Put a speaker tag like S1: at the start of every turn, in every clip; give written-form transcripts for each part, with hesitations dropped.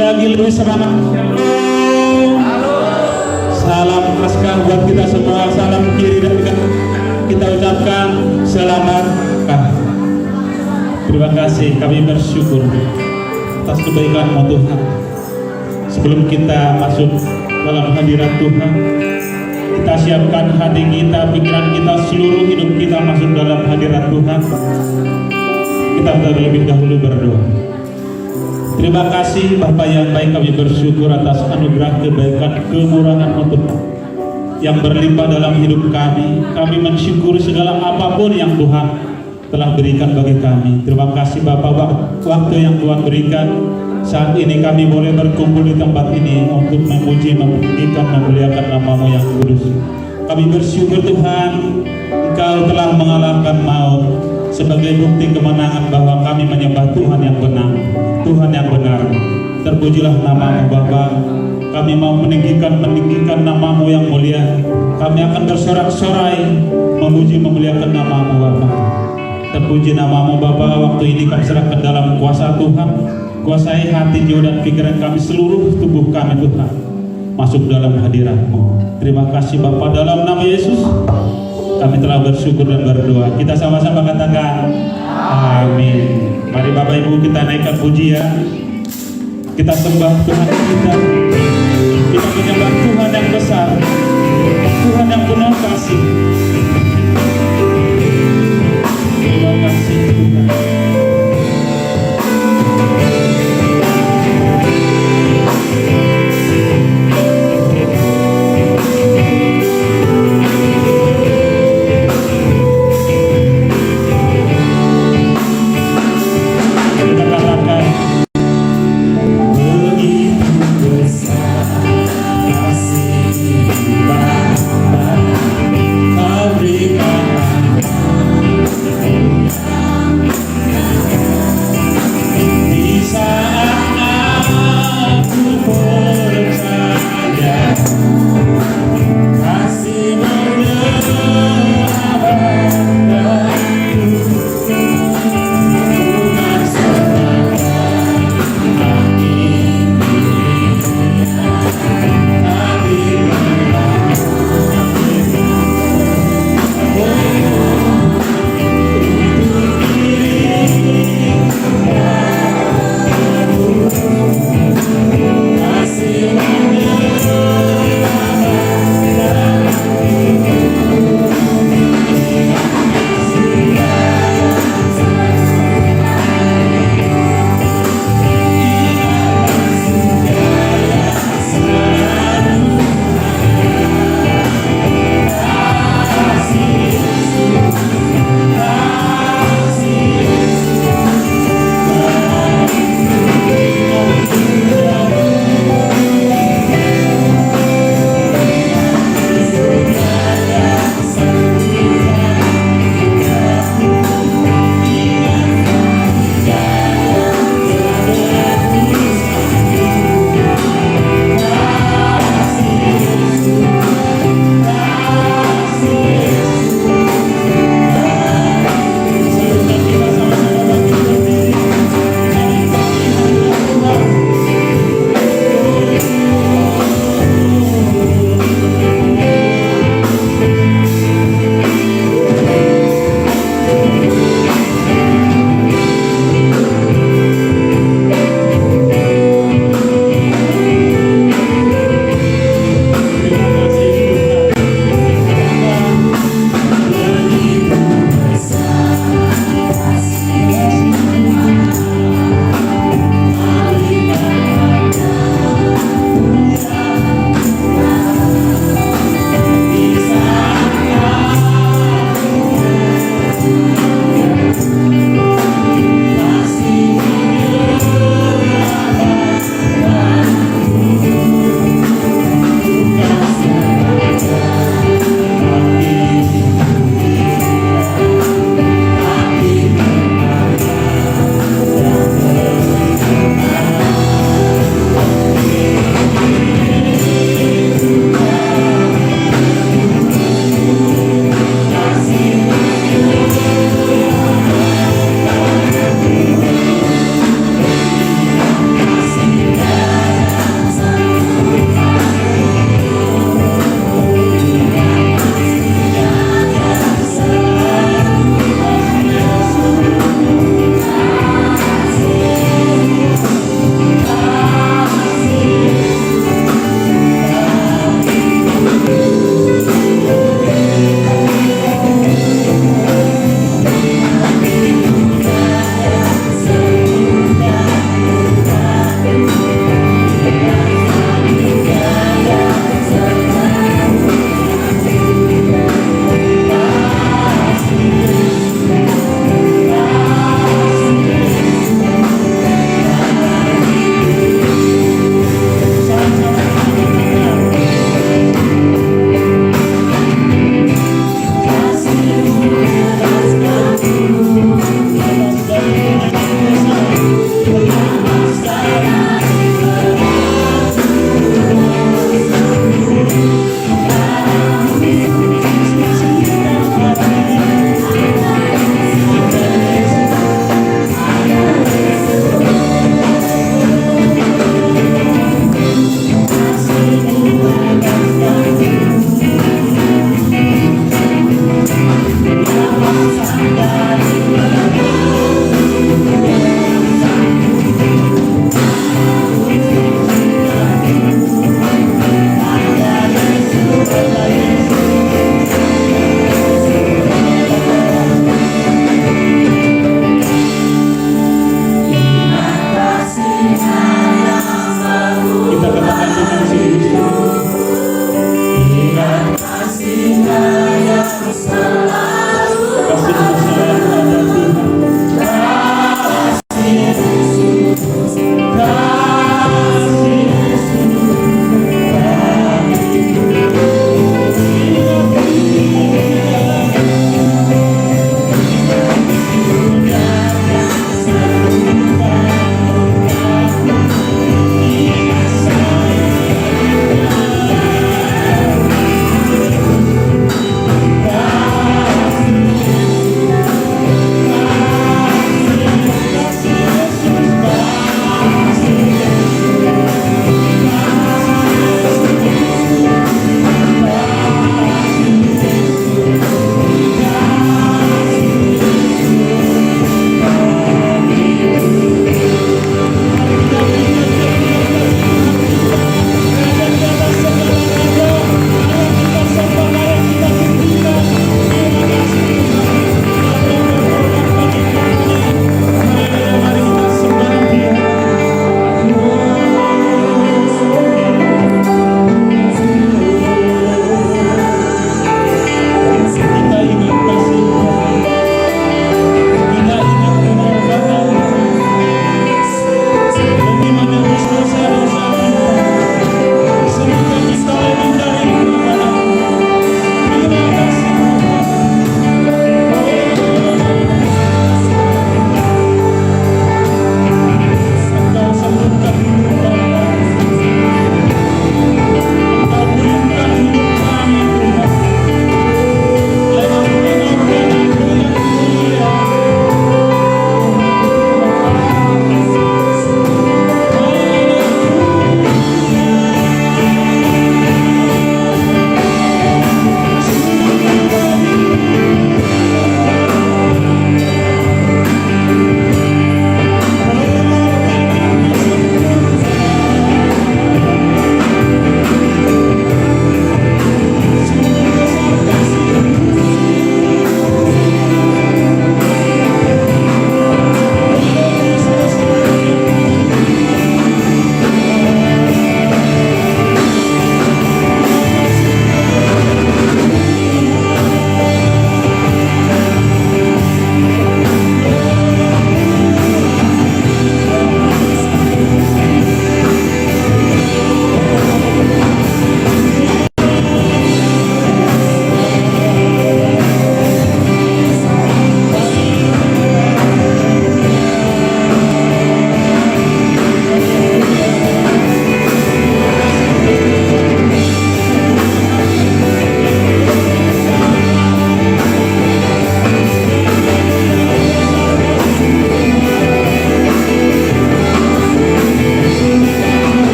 S1: lagi lebih semangat. Salam Paskah buat kita semua, salam kiri dan kanan. Kita ucapkan selamat Paskah. Terima kasih, kami bersyukur atas kebaikan-Mu Tuhan. Sebelum kita masuk dalam hadirat Tuhan, kita siapkan hati kita, pikiran kita, seluruh hidup kita masuk dalam hadirat Tuhan. Kita terlebih dahulu berdoa. Terima kasih Bapa yang baik, kami bersyukur atas anugerah kebaikan kemurahan-Mu Tuhan yang berlimpah dalam hidup kami. Kami mensyukuri segala apapun yang Tuhan telah berikan bagi kami. Terima kasih Bapa, waktu yang Tuhan berikan saat ini kami boleh berkumpul di tempat ini untuk memuji, meninggikan, memuliakan nama-Mu yang kudus. Kami bersyukur Tuhan, Engkau telah mengalahkan maut sebagai bukti kemenangan bahwa kami menyembah Tuhan yang benar, Tuhan yang benar. Terpujilah nama-Mu Bapa. Kami mau meninggikan nama-Mu yang mulia. Kami akan bersorak-sorai memuji, memuliakan nama-Mu Bapa. Terpuji nama-Mu Bapa. Waktu ini kami serahkan dalam kuasa Tuhan. Kuasai hati, jiwa dan pikiran kami, seluruh tubuh kami Tuhan, masuk dalam hadirat-Mu. Terima kasih Bapa, dalam nama Yesus kami telah bersyukur dan berdoa. Kita sama-sama katakan amin. Mari Bapak Ibu kita naikkan pujian. Kita sembah Tuhan kita. Kita menyembah Tuhan yang besar, Tuhan yang penuh kasih. Terima kasih Tuhan.
S2: Kasih Bapa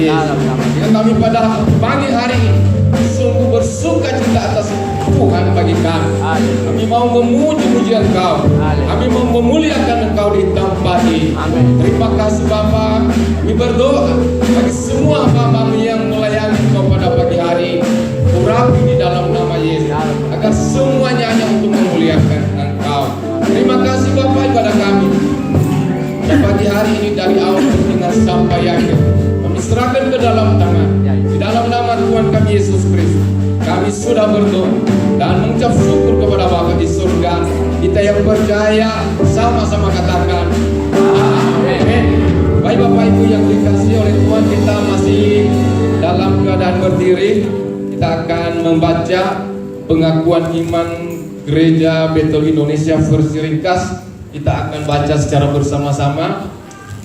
S2: Yesus. Yang kami pada pagi hari ini sungguh bersuka cita atas Tuhan bagi kami. Kami mau memuji-muji Engkau. Kami mau memuliakan Engkau di tempat ini. Terima kasih Bapa. Kami berdoa bagi semua hamba-Mu yang melayani Engkau pada pagi hari ini. Urapi di dalam nama Yesus agar semuanya hanya untuk memuliakan Engkau. Terima kasih Bapa kepada kami. Dan pagi hari ini dari awal mendengar sampai akhir kami serahkan ke dalam tangan. Di dalam nama Tuhan kami Yesus Kristus kami sudah berdoa dan mengucap syukur kepada Bapa di surga. Kita yang percaya sama-sama katakan amin. Baik Bapak Ibu yang dikasihi oleh Tuhan, kita masih dalam keadaan berdiri. Kita akan membaca pengakuan iman Gereja Betel Indonesia versi ringkas. Kita akan baca secara bersama-sama.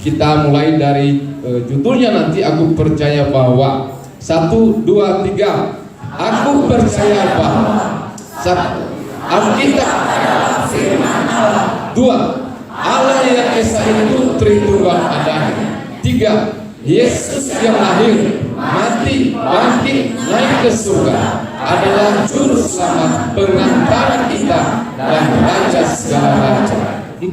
S2: Kita mulai dari judulnya nanti, aku percaya bahwa. 1, 2, 3. Aku percaya bahwa. 1. Alkitab firman Allah. 2. Allah yang Esa itu Tritunggal adanya. 3. Yesus yang lahir, mati, bangkit, naik ke surga adalah juru selamat, pengantara kita dan raja segala raja. 4.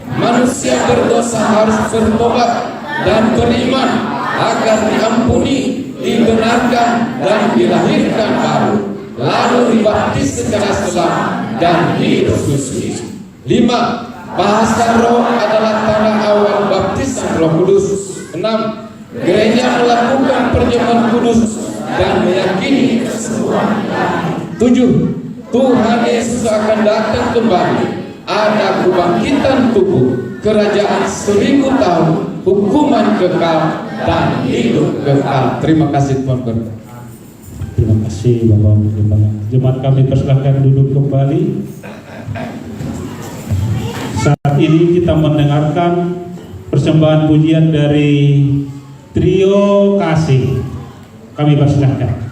S2: Manusia berdosa harus bertobat dan beriman agar diampuni, dibenarkan dan dilahirkan baru, lalu dibaptis secara selamat dan hidup kudus. 5. Bahasa roh adalah tanda awal baptisan Roh Kudus. 6. Gereja melakukan perjamuan kudus dan meyakini kesembuhan. 7. Tuhan Yesus akan datang kembali. Ada kebangkitan tubuh, kerajaan 1000 tahun, hukuman kekal dan hidup kekal. Terima kasih Tuhan berkati.
S1: Terima kasih Bapak Gembala. Jemaat kami persilahkan duduk kembali. Saat ini kita mendengarkan persembahan pujian dari Trio Kasih. Kami persilahkan.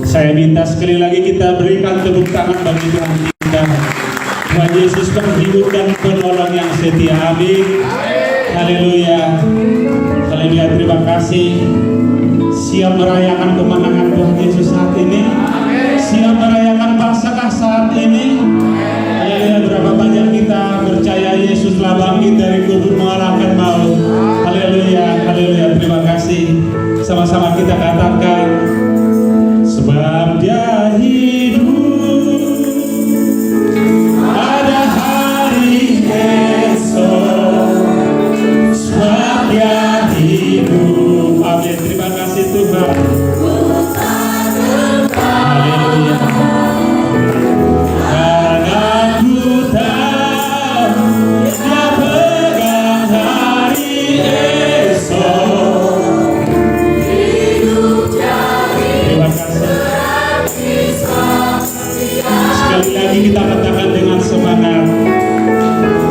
S1: Saya minta sekali lagi kita berikan tepuk tangan bagi Tuhan kita. Tuhan Yesus penghidup dan penolong yang setia. Amin. Haleluya. Haleluya. Terima kasih. Siap merayakan kemenangan Tuhan Yesus saat ini. Siap merayakan Paskah saat ini. Haleluya. Berapa banyak kita percaya Yesus telah bangkit dari kubur mengalahkan maut. Haleluya. Haleluya. Terima kasih. Sama-sama kita katakan, sebab Dia hidup, ada hari esok. Sebab Dia hidup. Amin. Terima kasih Tuhan. Haleluya. Karena ku tahu Dia pegang hari esok. Terima kasih. Sekali lagi kita katakan dengan semangat,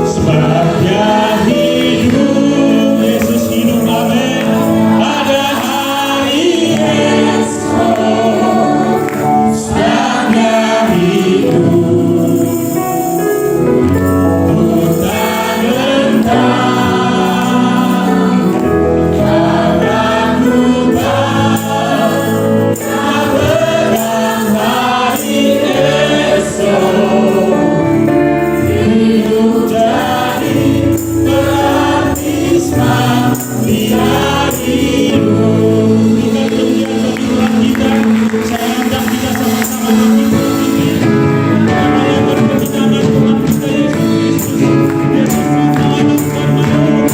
S1: sebab Dia hidup, Yesus hidup. Amin. Ada hari esok, sebab Dia hidup. Ku tak gentar, karena ku tahu Dia pegang hari esok. Hidup jadi baptisma, Dia hidup. Kita kemudian bagi Tuhan kita. Saya ajak kita sama-sama mengikuti ini. Merayakan kemenangan Tuhan kita Yesus Kristus. Yesus Tuhan mengalahkan maut.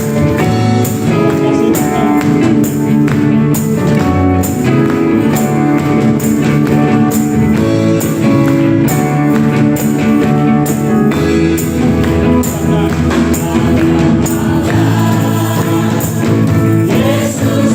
S1: Terima kasih Tuhan. Yesus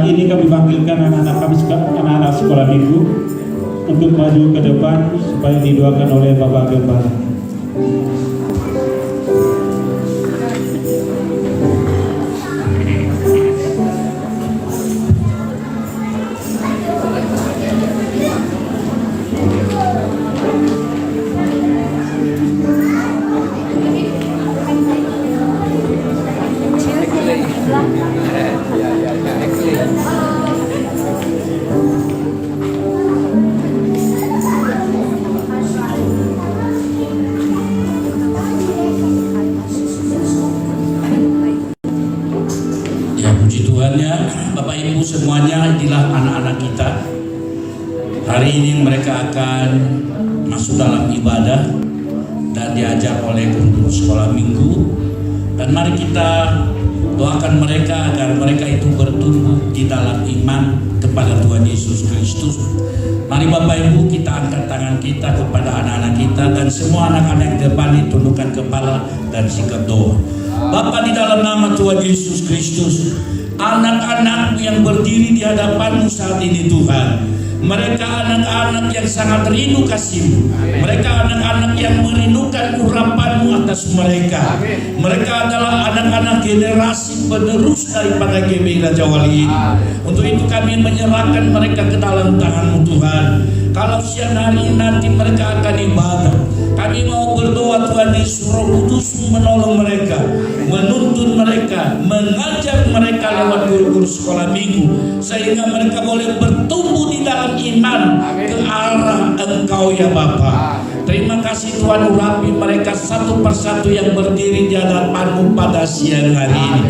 S1: Saat ini kami panggilkan anak-anak sekolah minggu untuk maju ke depan supaya didoakan oleh Bapak Gembala.
S3: Ya, puji Tuhan ya, Bapak Ibu semuanya, inilah anak-anak kita. Hari ini mereka akan masuk dalam ibadah dan diajar oleh guru sekolah minggu. Dan mari kita doakan mereka agar mereka itu bertumbuh di dalam iman kepada Tuhan Yesus Kristus. Mari Bapak Ibu kita angkat tangan kita kepada anak-anak kita, dan semua anak-anak depan ditundukkan kepala dan sikap doa. Bapa, di dalam nama Tuhan Yesus Kristus, anak-anak yang berdiri di hadapan-Mu saat ini Tuhan, mereka anak-anak yang sangat rindu kasih-Mu. Mereka anak-anak yang merindukan urapan-Mu atas mereka. Mereka adalah anak-anak generasi penerus daripada GBI Raja Wali ini. Untuk itu kami menyerahkan mereka ke dalam tangan-Mu Tuhan. Kalau siang hari nanti mereka akan ibadah, kami mau berdoa Tuhan Yesus, Roh Kudus menolong mereka, menuntun mereka, mengajar mereka lewat guru-guru sekolah minggu, sehingga mereka boleh bertumbuh di dalam iman ke arah Engkau ya Bapa. Terima kasih Tuhan, urapi mereka satu persatu yang berdiri di hadapan-Mu pada siang hari ini.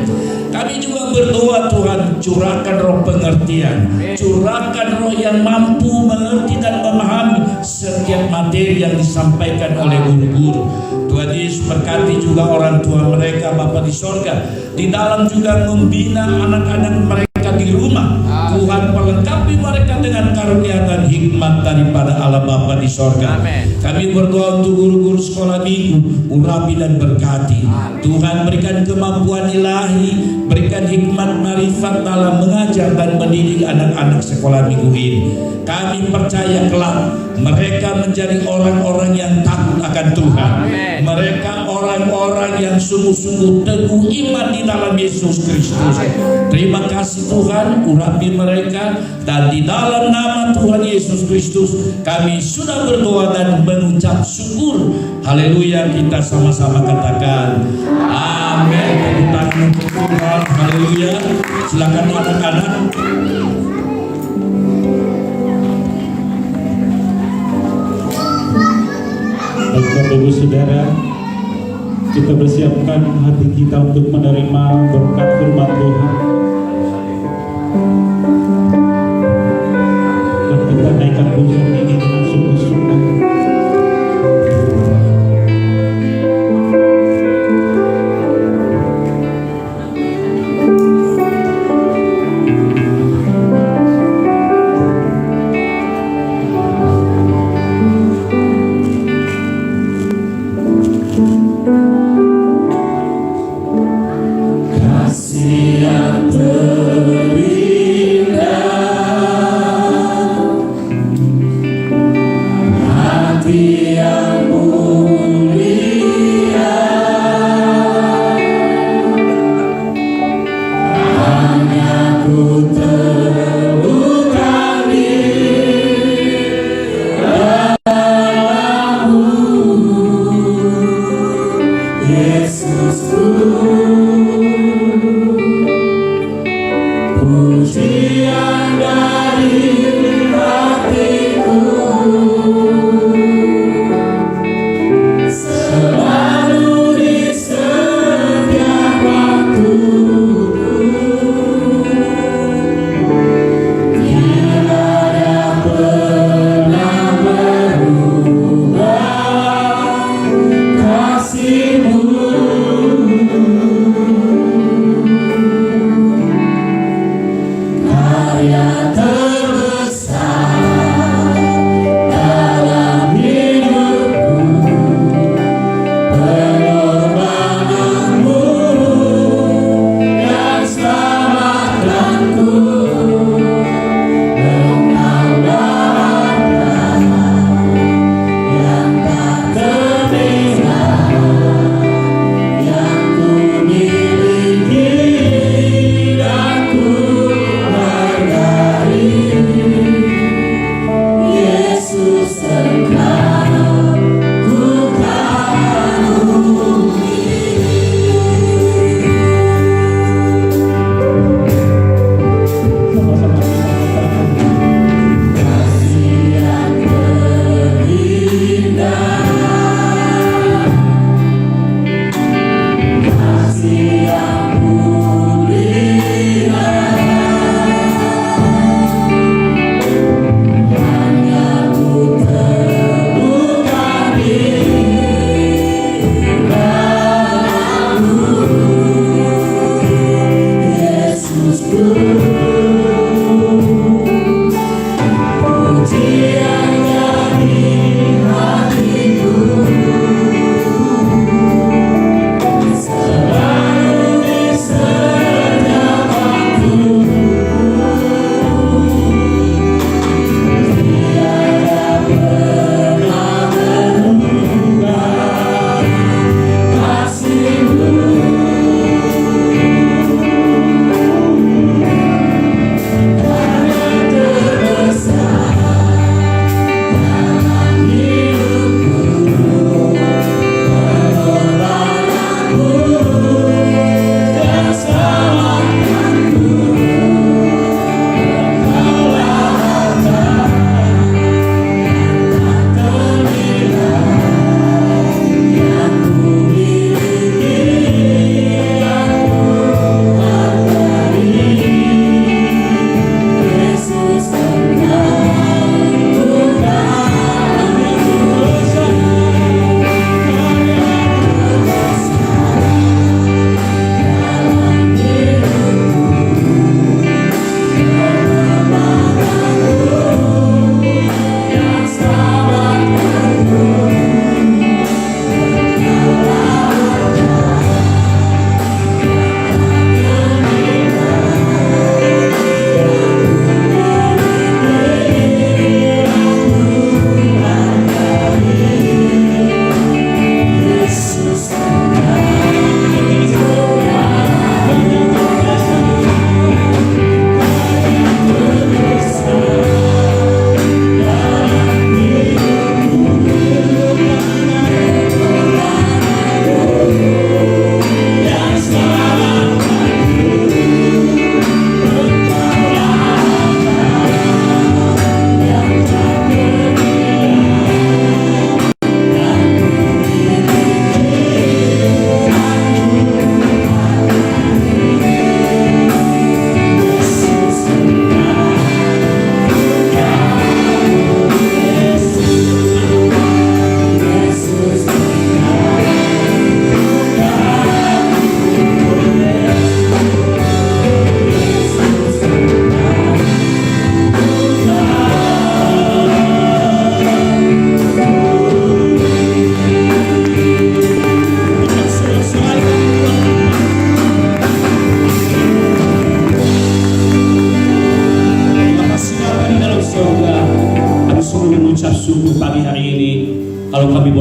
S3: Kami juga berdoa Tuhan, curahkan roh pengertian, curahkan roh yang mampu mengerti dan memahami setiap materi yang disampaikan oleh guru-guru. Tuhan Yesus berkati juga orang tua mereka Bapa di sorga, di dalam juga membina anak-anak mereka di rumah. Tuhan melengkapi mereka dengan karunia dan hikmat daripada Allah Bapa di sorga. Kami berdoa untuk guru-guru sekolah minggu, urapi dan berkati. Tuhan berikan kemampuan ilahi, berikan hikmat marifat dalam mengajar dan mendidik anak-anak sekolah minggu ini. Kami percaya kelak mereka menjadi orang-orang yang takut akan Tuhan. Mereka orang-orang yang sungguh-sungguh teguh iman di dalam Yesus Kristus. Terima kasih Tuhan, urapi mereka, dan di dalam nama Tuhan Yesus Kristus kami sudah berdoa dan mengucap syukur. Haleluya, kita sama-sama katakan amin. Tepuk tangan untuk Tuhan. Haleluya. Silakan anak-anak.
S1: Bapak Ibu Saudara, kita bersiapkan hati kita untuk menerima berkat firman Tuhan, dan kita naikkan pujian ini dengan sungguh-sungguh.
S3: Kasih yang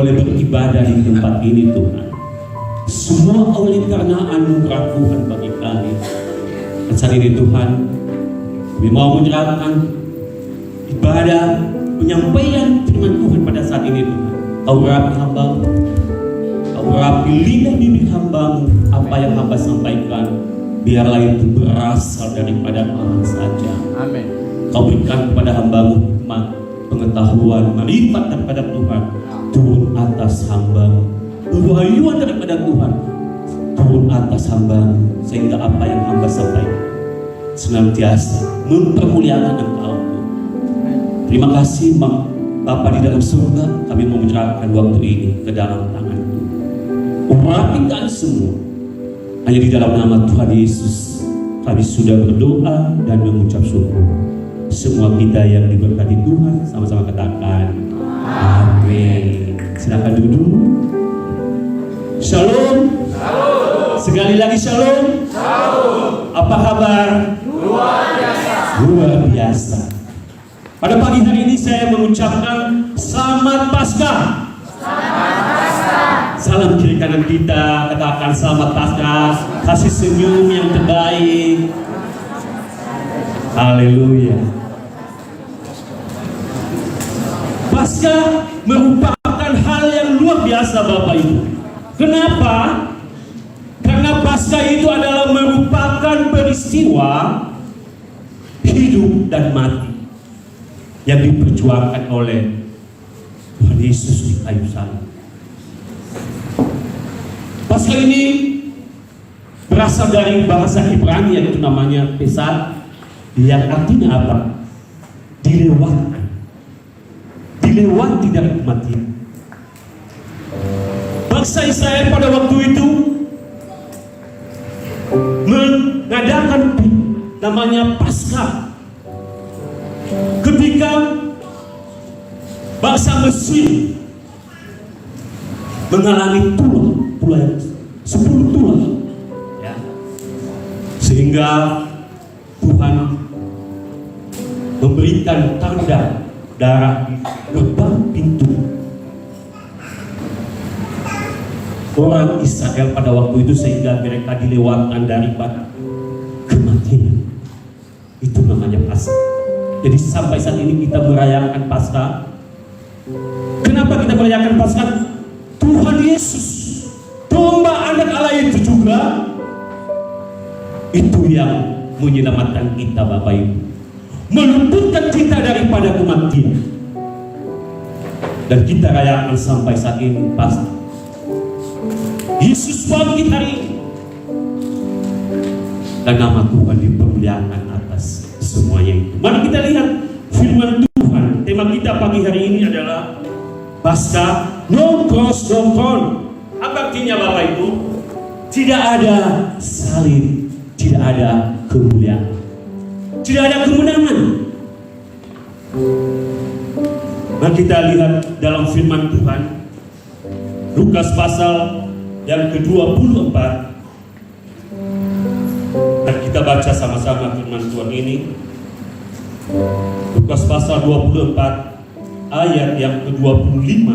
S4: boleh beribadah di tempat ini Tuhan. Semua oleh karena anugerah Tuhan bagi kami. Dan saat ini Tuhan, kami mau menyerahkan ibadah, penyampaian firman Tuhan pada saat ini Tuhan. Kau rapi hamba-Mu, Kau rapi lidah bibir hamba-Mu. Apa yang hamba sampaikan, biarlah itu berasal daripada Allah saja.
S5: Amin.
S4: Kau berikan kepada hamba-Mu hikmat, pengetahuan, marifat daripada Tuhan turun atas hamba-Mu. Kewahyuan daripada Tuhan turun atas hamba-Mu, sehingga apa yang hamba sampaikan senantiasa mempermuliakan Engkau. Terima kasih Bapa di dalam surga, kami mau menyerahkan waktu ini ke dalam tangan-Mu. Urapi kami semua, hanya di dalam nama Tuhan Yesus kami sudah berdoa dan mengucap syukur. Semua kita yang diberkati Tuhan sama-sama katakan amin. Silakan duduk. Shalom. Shalom. Sekali lagi shalom. Shalom. Apa kabar? Luar biasa. Luar biasa. Pada pagi hari ini saya mengucapkan selamat Paskah. Selamat Paskah. Salam kiri kanan kita, katakan selamat Paskah. Kasih senyum yang terbaik. Haleluya. Paskah merupakan hal yang luar biasa Bapak Ibu. Kenapa? Karena Paskah itu adalah merupakan peristiwa hidup dan mati yang diperjuangkan oleh Tuhan Yesus di kayu salib. Paskah ini berasal dari bahasa Ibrani yang itu namanya Pesach, yang artinya apa? Dilewatkan, dilewati dari kematian. Bangsa Israel pada waktu itu mengadakan namanya Paskah ketika bangsa Mesir mengalami tulah yang 10 tulah, ya. Sehingga Tuhan memberikan tanda darah di gerbang pintu orang Israel pada waktu itu, sehingga mereka dilewatkan daripada kematian. Itu namanya Paskah. Jadi sampai saat ini kita merayakan Paskah. Kenapa kita merayakan Paskah? Tuhan Yesus, domba anak Allah itu juga, itu yang menyelamatkan kita Bapak Ibu, meluputkan kita daripada kematian. Dan kita rayakan sampai saat ini Paskah. Yesus bangkit hari ini, dan nama Tuhan dipermuliakan atas semuanya itu. Mari kita lihat firman Tuhan. Tema kita pagi hari ini adalah Paskah, no cross, no crown. Apa artinya Bapak Ibu? Tidak ada salib, tidak ada kemuliaan, tidak ada kemenangan. Mari kita lihat dalam firman Tuhan, Lukas pasal yang ke-24, dan kita baca sama-sama firman Tuhan ini. Lukas pasal 24 ayat yang ke-25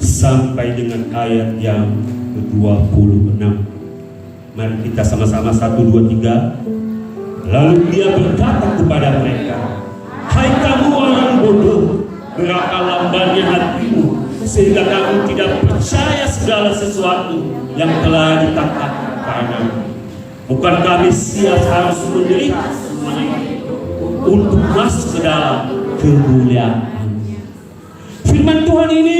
S4: sampai dengan ayat yang ke-26. Mari kita sama-sama 1, 2, 3. Lalu dia berkata kepada mereka, hai kamu orang bodoh, berapa lambannya hatimu, sehingga kamu tidak percaya segala sesuatu yang telah dikatakan kepadamu. Bukankah Mesias harus menderita semuanya untuk masuk ke dalam kemuliaan? Firman Tuhan ini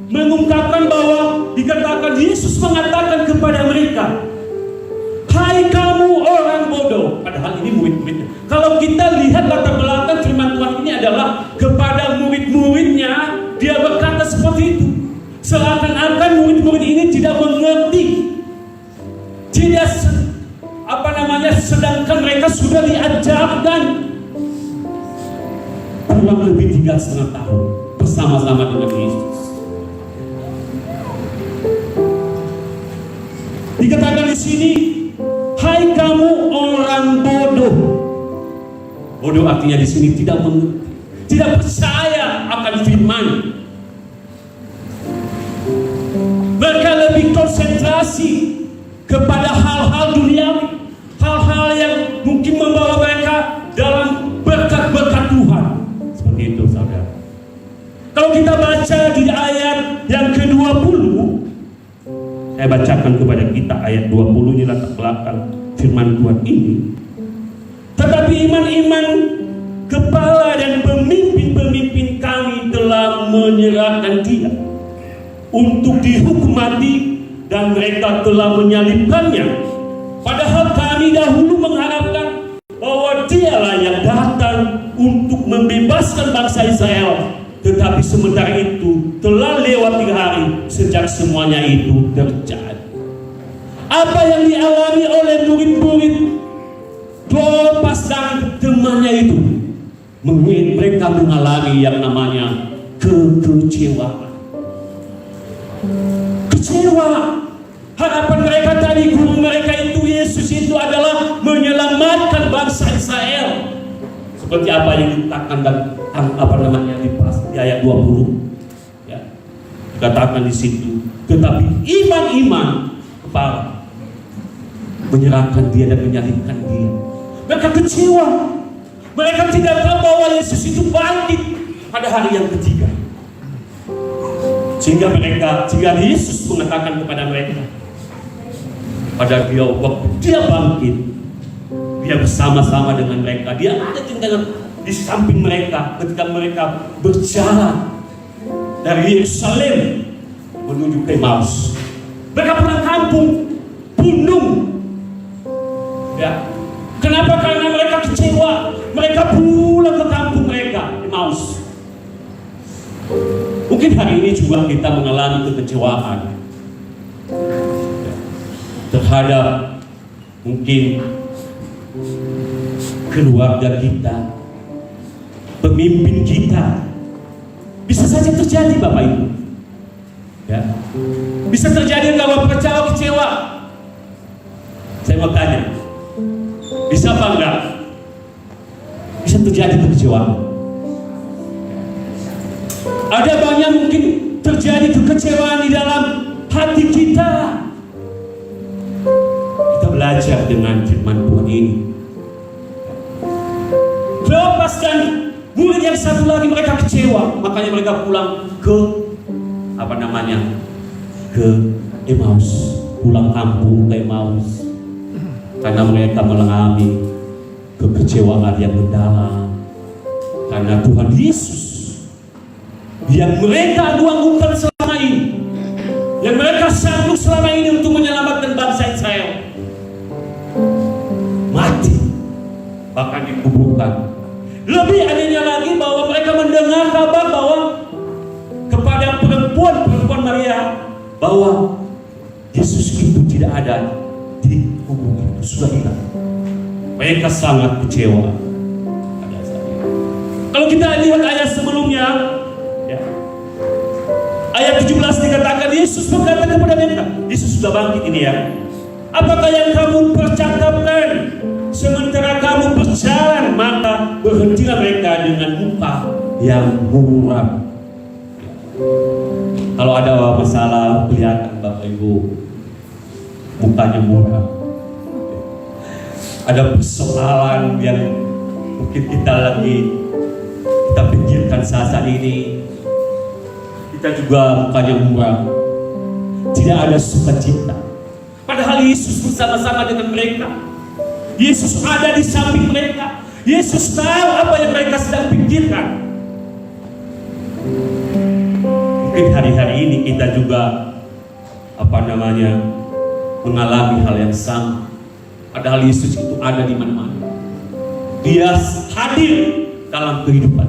S4: mengungkapkan bahwa dikatakan Yesus mengatakan kepada mereka, hai kamu orang bodoh. Padahal ini murid-muridnya. Kalau kita lihat latar belakang firman Tuhan ini adalah kepada murid-muridnya, dia berkata seperti itu. Seakan-akan murid-murid ini tidak mengerti, tidak sedangkan mereka sudah diajarkan kurang lebih 3,5 tahun bersama-sama dengan Yesus. Dikatakan di sini, hai kamu orang bodoh. Bodoh artinya di sini tidak percaya akan firman. konsentrasi kepada hal-hal duniawi, hal-hal yang mungkin membawa mereka dalam berkat-berkat Tuhan. Seperti itu, saudara. Kalau kita baca di ayat yang ke-20, saya bacakan kepada kita ayat 20, ini latar belakang firman Tuhan ini. Tetapi iman-iman kepala dan pemimpin-pemimpin kami telah menyerahkan dia untuk dihukum mati, dan mereka telah menyalibkannya. Padahal kami dahulu mengharapkan bahwa dialah yang datang untuk membebaskan bangsa Israel. Tetapi sementara itu telah lewat 3 hari sejak semuanya itu terjadi. Apa yang dialami oleh murid-murid Klopas dan temannya itu, mereka mengalami yang namanya kekecewaan. Kecewa. Harapan mereka tadi, guru mereka itu, Yesus itu adalah menyelamatkan bangsa Israel. Seperti apa yang dikatakan di ayat 20, ya, dikatakan di situ. Tetapi iman-iman kepala menyerahkan dia dan menyalibkan dia. Mereka kecewa. Mereka tidak tahu bahwa Yesus itu bangkit pada hari yang ketiga. Sehingga Yesus mengatakan kepada mereka, pada dia waktu dia bangkit, dia bersama-sama dengan mereka. Dia ada di samping mereka ketika mereka berjalan dari Yerusalem menuju ke Emmaus. Mereka pulang kampung, punung. Ya. Kenapa? Karena mereka kecewa. Mereka pulang ke kampung mereka, Emmaus. Mungkin hari ini juga kita mengalami kekecewaan terhadap mungkin keluarga kita, pemimpin kita. Bisa saja terjadi, Bapak Ibu. Ya. Bisa terjadi kalau percaya kecewa. Saya mau tanya, bisa apa enggak? Bisa terjadi kekecewaan. Ada banyak mungkin terjadi kekecewaan di dalam hati kita. Kita belajar dengan firman Tuhan ini. Klopas dan murid yang satu lagi mereka kecewa, makanya mereka pulang ke ke Emmaus, pulang kampung ke Emmaus, karena mereka mengalami kekecewaan yang mendalam karena Tuhan Yesus yang mereka agung-agungkan selama ini, yang mereka sanggup selama ini untuk menyelamatkan bangsa Israel, mati, bahkan dikuburkan. Lebih adanya lagi bahwa mereka mendengar kabar bahwa kepada perempuan Maria bahwa Yesus itu tidak ada di kubur itu, sudah hilang. Mereka sangat kecewa. Kalau kita lihat ayat sebelumnya, ya, ayat 17 dikatakan Yesus berkata kepada mereka, Yesus sudah bangkit ini ya. Apakah yang kamu percakapkan sementara kamu berjalan? Maka berhentilah mereka dengan muka yang muram. Kalau ada masalah kelihatan Bapak Ibu, mukanya muram. Ada persoalan yang mungkin kita pikirkan saat ini, kita juga mukanya muram, tidak ada sukacita. Padahal Yesus bersama-sama dengan mereka. Yesus ada di samping mereka. Yesus tahu apa yang mereka sedang pikirkan. Mungkin hari-hari ini kita juga mengalami hal yang sama. Padahal Yesus itu ada di mana-mana. Dia hadir dalam kehidupan.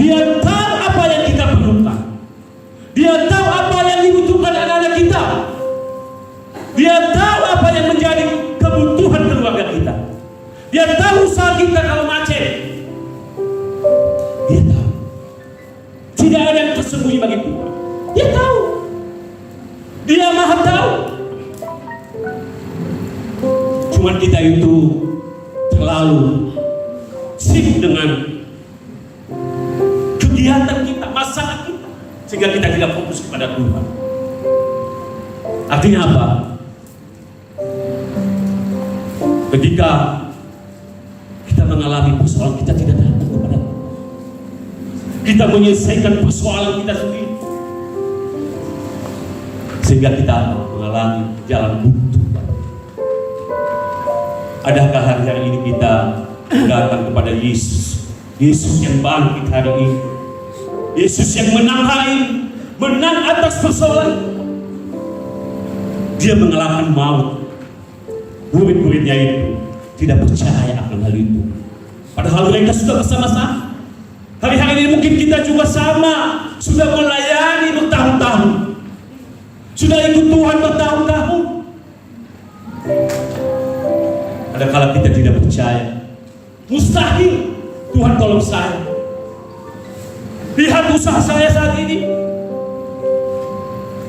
S4: Dia tahu apa yang kita perlukan. Dia tahu apa yang dibutuhkan anak-anak kita. Dia tahu apa yang menjadi kebutuhan keluarga kita. Dia tahu usaha kita kalau macet. Dia tahu. Tidak ada yang tersembunyi bagi Tuhan. Dia tahu. Dia maha tahu. Cuman kita itu terlalu sibuk dengan kegiatan kita, masalah kita, sehingga kita tidak fokus kepada Tuhan. Artinya apa? Ketika kita mengalami persoalan, kita tidak datang kepada Allah. Kita menyelesaikan persoalan kita sendiri, sehingga kita mengalami jalan buntu. Adakah hari-hari ini kita datang kepada Yesus? Yesus yang bangkit hari ini, Yesus yang menang hari ini, menang atas persoalan. Dia mengalahkan maut. Murid-muridnya itu tidak percaya akan hal itu, padahal mereka sudah bersama-sama. Hari-hari ini mungkin kita juga sama, sudah melayani bertahun-tahun, sudah ikut Tuhan bertahun-tahun. Adakala kita tidak percaya, mustahil Tuhan tolong saya. Lihat usaha saya saat ini.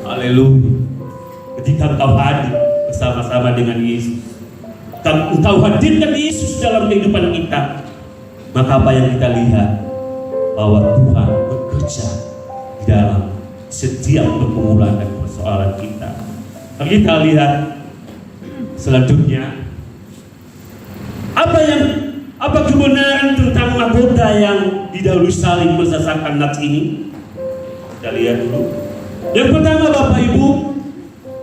S4: Haleluya. Ketika engkau hadir bersama-sama dengan Yesus, engkau hadirkan Yesus dalam kehidupan kita, maka apa yang kita lihat? Bahwa Tuhan bekerja di dalam setiap pergumulan dan persoalan kita. Mari kita lihat selanjutnya, apa kebenaran tentang mahkota yang didahului salib bersasakan nats ini? Kita lihat dulu. Yang pertama, Bapak Ibu,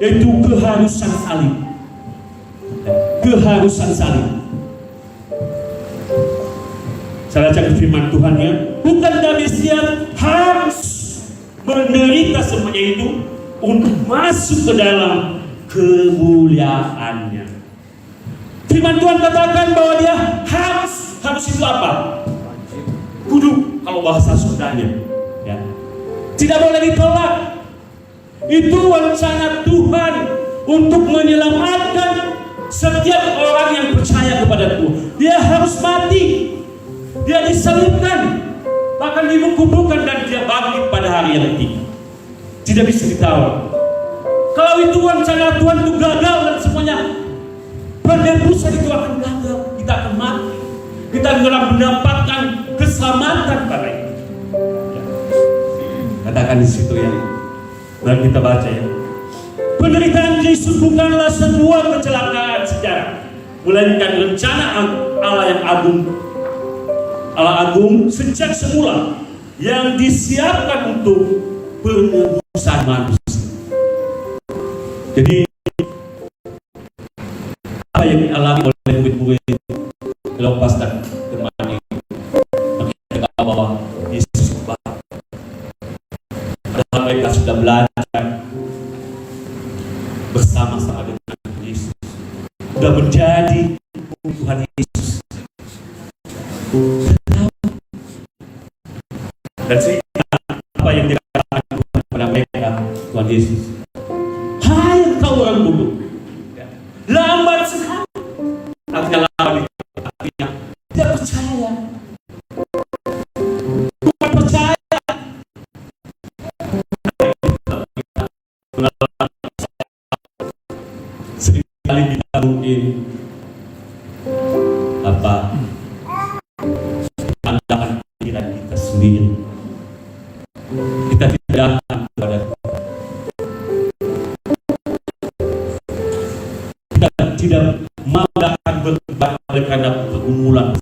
S4: yaitu keharusan salib. Keharusan salib. Saya baca firman Tuhannya, bukankah Mesias harus menderita semuanya itu untuk masuk ke dalam kemuliaannya? Firman Tuhan katakan bahwa dia harus itu apa? Kudu, kalau bahasa Sundanya, ya. Tidak boleh ditolak. Itu rencana Tuhan untuk menyelamatkan setiap orang yang percaya kepada Tuhan. Dia harus mati, dia disalibkan, bahkan dikuburkan, dan dia bangkit pada hari yang ketiga. Tidak bisa ditawar. Kalau itu rencana Tuhan itu gagal dan semuanya, penebusan itu akan gagal. Kita akan mati. Kita akan mendapatkan keselamatan pada itu. Katakan di situ ya. Mari kita baca ya. Penderitaan Kristus bukanlah sebuah kecelakaan sejarah, melainkan rencana Allah yang agung. Allah agung sejak semula yang disiapkan untuk penebusan manusia. Jadi apa yang dialami oleh murid-murid lepas dan kemana mereka bahwa Yesus bangkit. Padahal mereka sudah belajar bersama-sama dengan Yesus, sudah menjadi Tuhan Yesus. Dan sehingga apa yang dikatakan Tuhan kepada mereka, Tuhan Yesus, hai engkau orang bodoh, lambat sekali. Artinya lambat, artinya tidak percaya. Bukan percaya. Seringkali kita mungkin pandangan pikiran kita sendiri. Kita tidak datang kepada Tuhan. Kita tidak mau datang oleh karena pergumulan.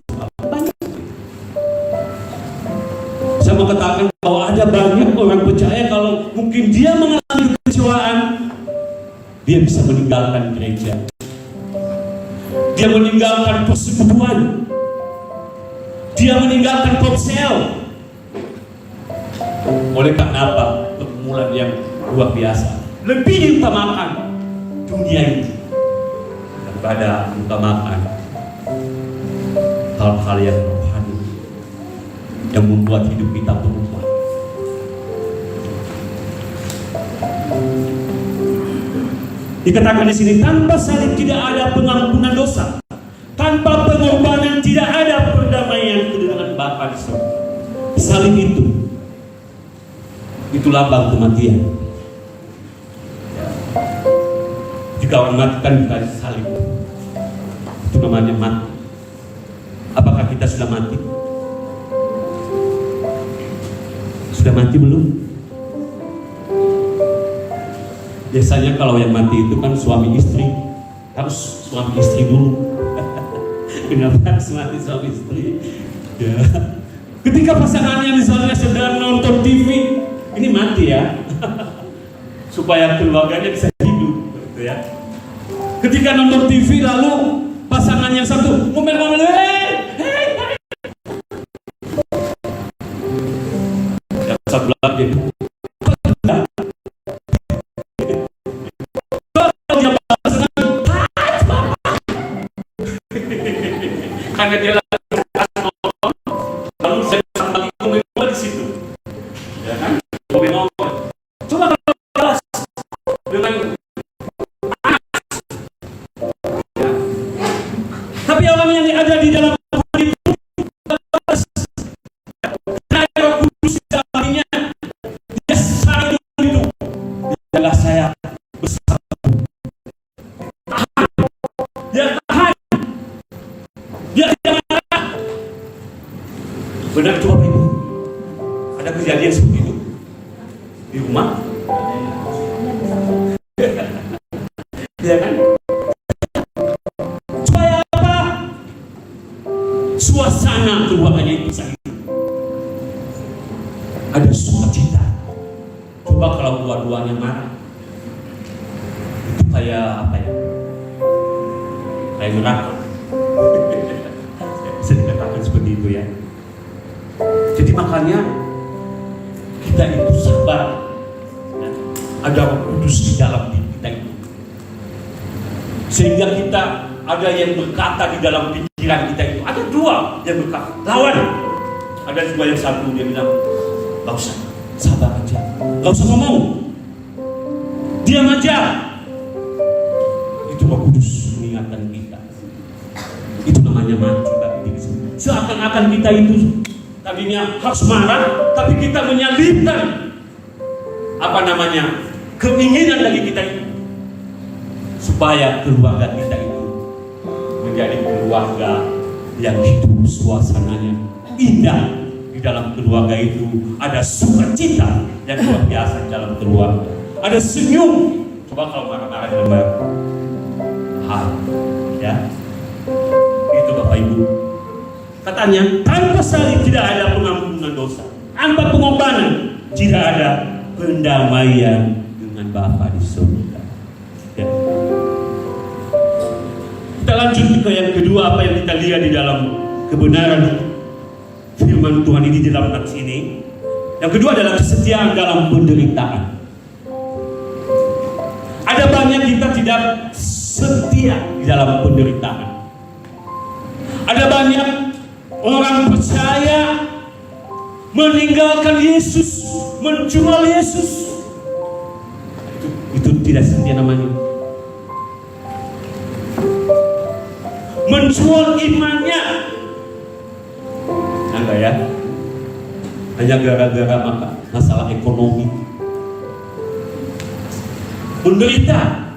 S4: Saya mau katakan bahwa ada banyak orang percaya kalau mungkin dia mengalami kekecewaan, dia bisa meninggalkan gereja, dia meninggalkan persekutuan, dia meninggalkan ponsel. Oleh karena apa? Pergumulan yang luar biasa, lebih diutamakan dunia ini daripada utamakan hal-hal yang rohani yang membuat hidup kita berubah. Dikatakan di sini, tanpa salib tidak ada pengampunan dosa, tanpa pengorbanan tidak ada perdamaian dengan Bapa di surga. Salib itu lambang kematian. Jika orang matikan di kayu salib, itu namanya mati. Apakah kita sudah mati? Sudah mati belum? Biasanya kalau yang mati itu kan suami istri, harus suami istri dulu. Kenapa harus mati suami istri? Ya. Ketika pasangannya misalnya sedang nonton TV, ini mati ya, supaya keluarganya bisa hidup, gitu ya. Ketika nonton TV lalu pasangan yang satu ngomel-ngomel, yang satu lagi, karena dia lalu saya sambil ngomel di situ, ya kan? Ngomel. Coba kalau kelas dengan anak, ya. Tapi orang yang ada di dalam itu ada kudus di dalamnya, dia saling itu, adalah saya bersama. Dia tahan, dia tidak marah. Benar coba Ibu, ada kejadian seperti itu di rumah, ya kan? Supaya apa? Suasana keluarganya itu bisa hidup, ada sukacita. Coba kalau dua-duanya marah, itu kayak apa ya? Kayak neraka. Bisa dikatakan seperti itu ya. Jadi makanya kita itu sabar, ya. Ada Roh Kudus di dalam diri kita itu, sehingga kita ada yang berkata di dalam pikiran kita itu. Ada dua yang berkata lawan, ada juga yang satu dia bilang gak usah, sabar aja, gak usah ngomong, diam aja. Itu Roh Kudus mengingatkan kita. Itu namanya maju dari diri sendiri. Seakan-akan kita itu tadinya harus marah, tapi kita menyalipkan apa namanya keinginan dari kita itu, supaya keluarga kita itu menjadi keluarga yang hidup suasananya indah. Di dalam keluarga itu ada sukacita yang luar biasa di dalam keluarga. Ada senyum. Coba kalau marah-marah dengan baik, ya. Itu Bapak Ibu. Katanya tanpa salib tidak ada pengampunan dosa, tanpa pengorbanan tidak ada pendamaian dengan Bapa di surga. Ya. Kita lanjut ke yang kedua, apa yang kita lihat di dalam kebenaran firman Tuhan ini di dalam nats ini. Yang kedua adalah kesetiaan dalam penderitaan. Ada banyak kita tidak setia di dalam penderitaan. Ada banyak orang percaya meninggalkan Yesus, menjual Yesus. Itu tidak setia namanya. Menjual imannya. Enggak ya? Hanya gara-gara masalah ekonomi. Menderita,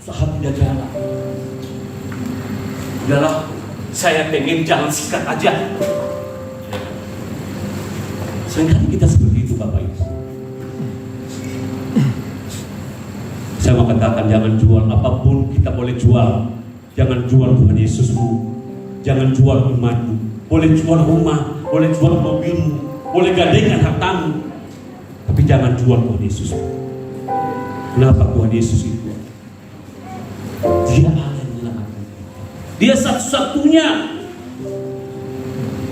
S4: usaha tidak jalan. Udahlah, saya pengen jalan sikat aja. Seringkali kita seperti itu Bapak Ibu. Saya mau katakan jangan jual apapun kita boleh jual. Jangan jual Tuhan Yesusmu. Jangan jual imanmu. Boleh jual rumah, boleh jual mobilmu, boleh gadaikan hartamu. Tapi jangan jual Tuhan Yesusmu. Kenapa Tuhan Yesus itu? Dia akan menyelamatkan. Dia satu-satunya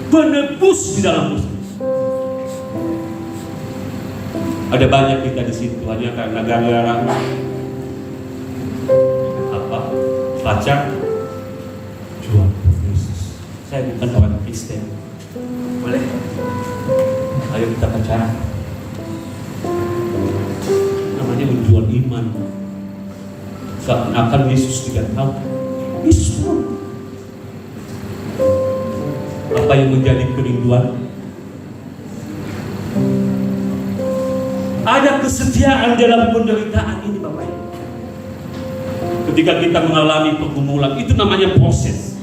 S4: penebus di dalam dosa. Ada banyak kita di situ hanya karena gara-gara apa? Pacar jual Yesus. Saya bukan orang Kristen. Boleh? Ayo kita pacaran. Namanya menjual iman. Seakan-akan Yesus tidak tahu. Yesus tahu. Apa yang menjadi kerinduan? Ada kesetiaan dalam penderitaan ini Bapak Ibu. Ketika kita mengalami pergumulan, itu namanya proses.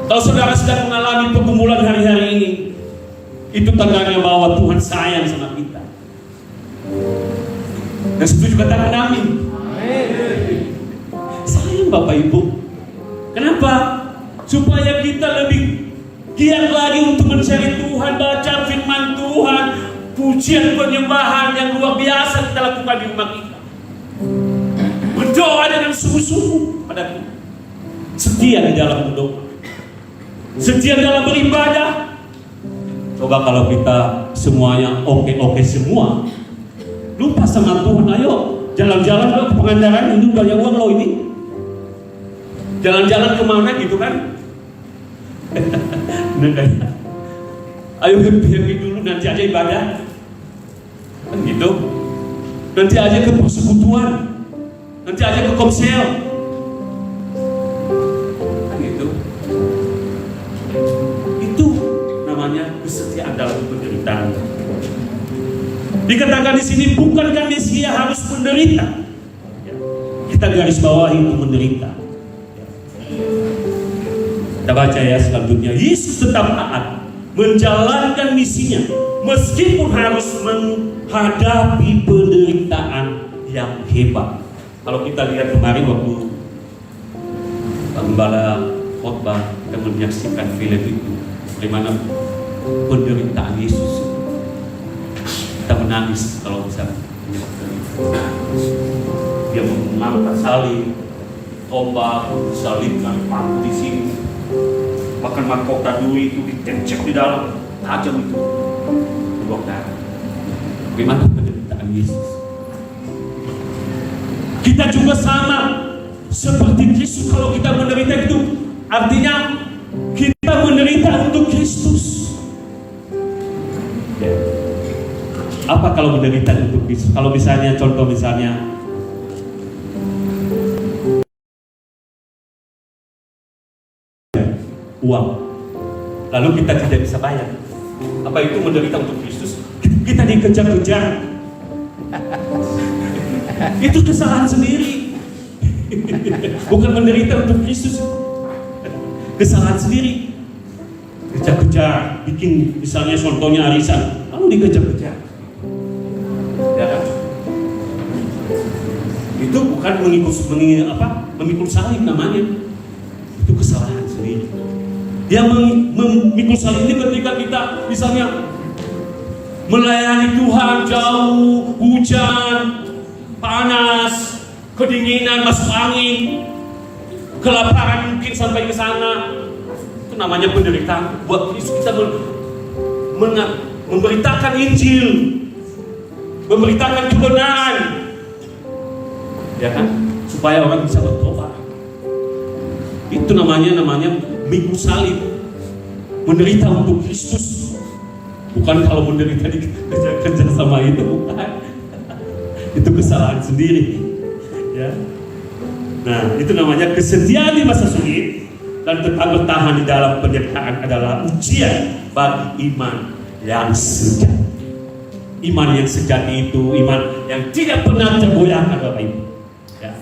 S4: Kalau saudara sedang mengalami pergumulan hari-hari ini, itu tandanya bahwa Tuhan sayang sama kita. Dan setuju katakan amin. Sayang Bapak Ibu. Kenapa? Supaya kita lebih giat lagi untuk mencari Tuhan, baca firman Tuhan, pujian penyembahan yang luar biasa kita lakukan di rumah kita. Berdoa dengan sungguh-sungguh pada Tuhan. Setia di dalam berdoa, setia dalam beribadah. Coba kalau kita semuanya oke-oke semua, lupa sama Tuhan, ayo jalan-jalan lo ke Pangandaran, ini banyak uang lo ini. Jalan-jalan kemana gitu kan? Ayo happy dulu, nanti aja ibadah. Kan gitu. Nanti aja ke persekutuan. Nanti aja ke komsel. Kan gitu. Itu namanya kesetiaan dalam penderitaan. Dikatakan di sini, bukankah Mesia harus menderita? Kita garis bawahi itu menderita. Kita baca ya selanjutnya. Yesus tetap taat menjalankan misinya meskipun harus menghadapi penderitaan yang hebat. Kalau kita lihat kemarin waktu Pak Gembala khotbah, kita menyaksikan film itu, bagaimana penderitaan Yesus. Kita menangis kalau bisa dia mengangkat salib, tombak, salibkan paku di sini. Bahkan mahkota dulu itu ditencek di dalam, tajam itu dokter. Bagaimana penderitaan Yesus? Kita juga sama seperti Yesus. Kalau kita menderita itu artinya kita menderita untuk Kristus. Apa kalau menderita untuk Kristus? Kalau misalnya contoh misalnya uang, lalu kita tidak bisa bayar, apa itu menderita untuk Kristus? Kita dikejar-kejar, itu kesalahan sendiri. Bukan menderita untuk Kristus, kesalahan sendiri. Kejar-kejar, bikin misalnya contohnya arisan, lalu dikejar-kejar, ya kan? Itu bukan memikul salib namanya, itu kesalahan sendiri. Dia memikul salib ini ketika kita misalnya melayani Tuhan jauh, hujan, panas, kedinginan, masuk angin, kelaparan mungkin sampai ke sana. Itu namanya penderitaan. Buat Kristus kita memberitakan Injil, memberitakan kebenaran, ya kan? Supaya orang bisa bertobat. Itu namanya mikul salib, menderita untuk Kristus. Bukan kalau menderita kerja sama itu, bukan. Itu kesalahan sendiri, ya. Nah, itu namanya kesetiaan di masa sulit dan tetap bertahan di dalam penderitaan adalah ujian bagi iman yang sejati. Iman yang sejati itu iman yang tidak pernah tergoyahkan, Bapak Ibu. Ya.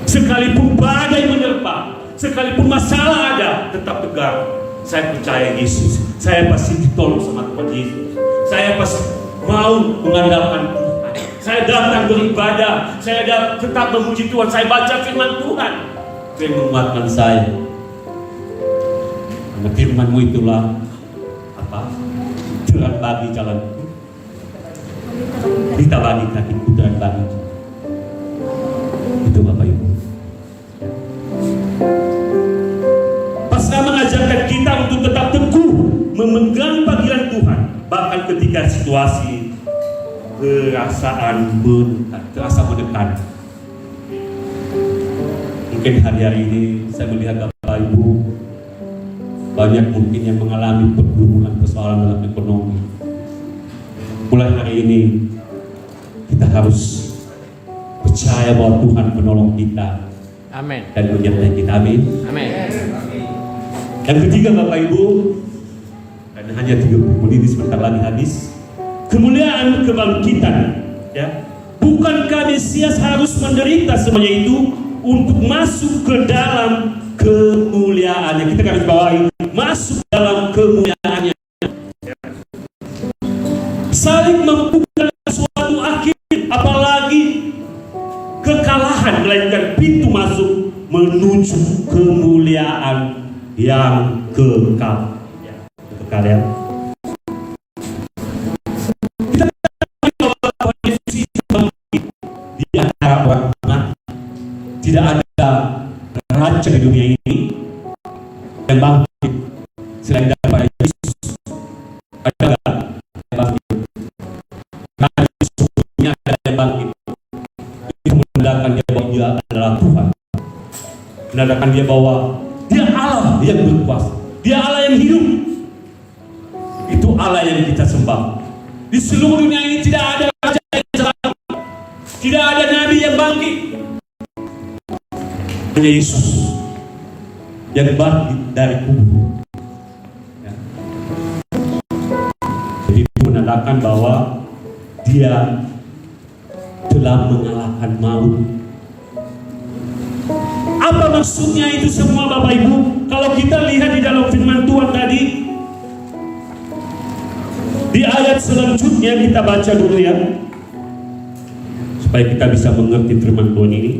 S4: Sekalipun badai menerpa, sekalipun masalah ada, tetap tegar. Saya percaya Yesus. Saya pasti ditolong sama Tuhan Yesus. Saya pasti mau mengandalkan Tuhan. Saya datang beribadah. Saya tetap memuji Tuhan. Saya baca firman Tuhan. Itu yang menguatkan saya. Karena firman-Mu itulah terang bagi jalanku, berita bagi kakiku, terang bagi. Itu Bapak Ibu. Pasrah mengajarkan kita untuk tetap teguh memegang panggilan Tuhan, bahkan ketika situasi terasa menekan. Mungkin hari-hari ini saya melihat Bapak Ibu banyak mungkin yang mengalami pergumulan persoalan dalam ekonomi. Mulai hari ini kita harus percaya bahwa Tuhan menolong kita.
S5: Amin.
S4: Dan menyertai kita. Amin.
S5: Amin.
S4: Yang ketiga Bapak Ibu, karena hanya 30 menit sebentar lagi habis. Kemuliaan kebangkitan, ya. Bukankah Mesias harus menderita semuanya itu untuk masuk ke dalam kemuliaannya? Kita garis bawahi, masuk dalam kemuliaannya. Salib membuka suatu akhir, apalagi Tuhan, melainkan pintu masuk menuju kemuliaan yang kekal. Kekal ya. Kita tahu bahwa Yesus di antara orang mati. Tidak ada raja di dunia ini yang bangkit selain daripada Yesus. Ada nggak yang bangkit? Raja sesungguhnya ada yang bangkit. Itu menandakan dia bahwa dia adalah Tuhan. Menandakan dia bahwa dia Allah yang berkuasa. Dia Allah yang hidup. Itu Allah yang kita sembah. Di seluruh dunia ini tidak ada raja yang selalu. Tidak ada nabi yang bangkit. Hanya Yesus yang bangkit dari kubur. Ya. Jadi itu menandakan bahwa dia telah mengalahkan maut. Apa maksudnya itu semua Bapak Ibu? Kalau kita lihat di dalam firman Tuhan tadi, di ayat selanjutnya kita baca dulu ya, supaya kita bisa mengerti firman Tuhan ini.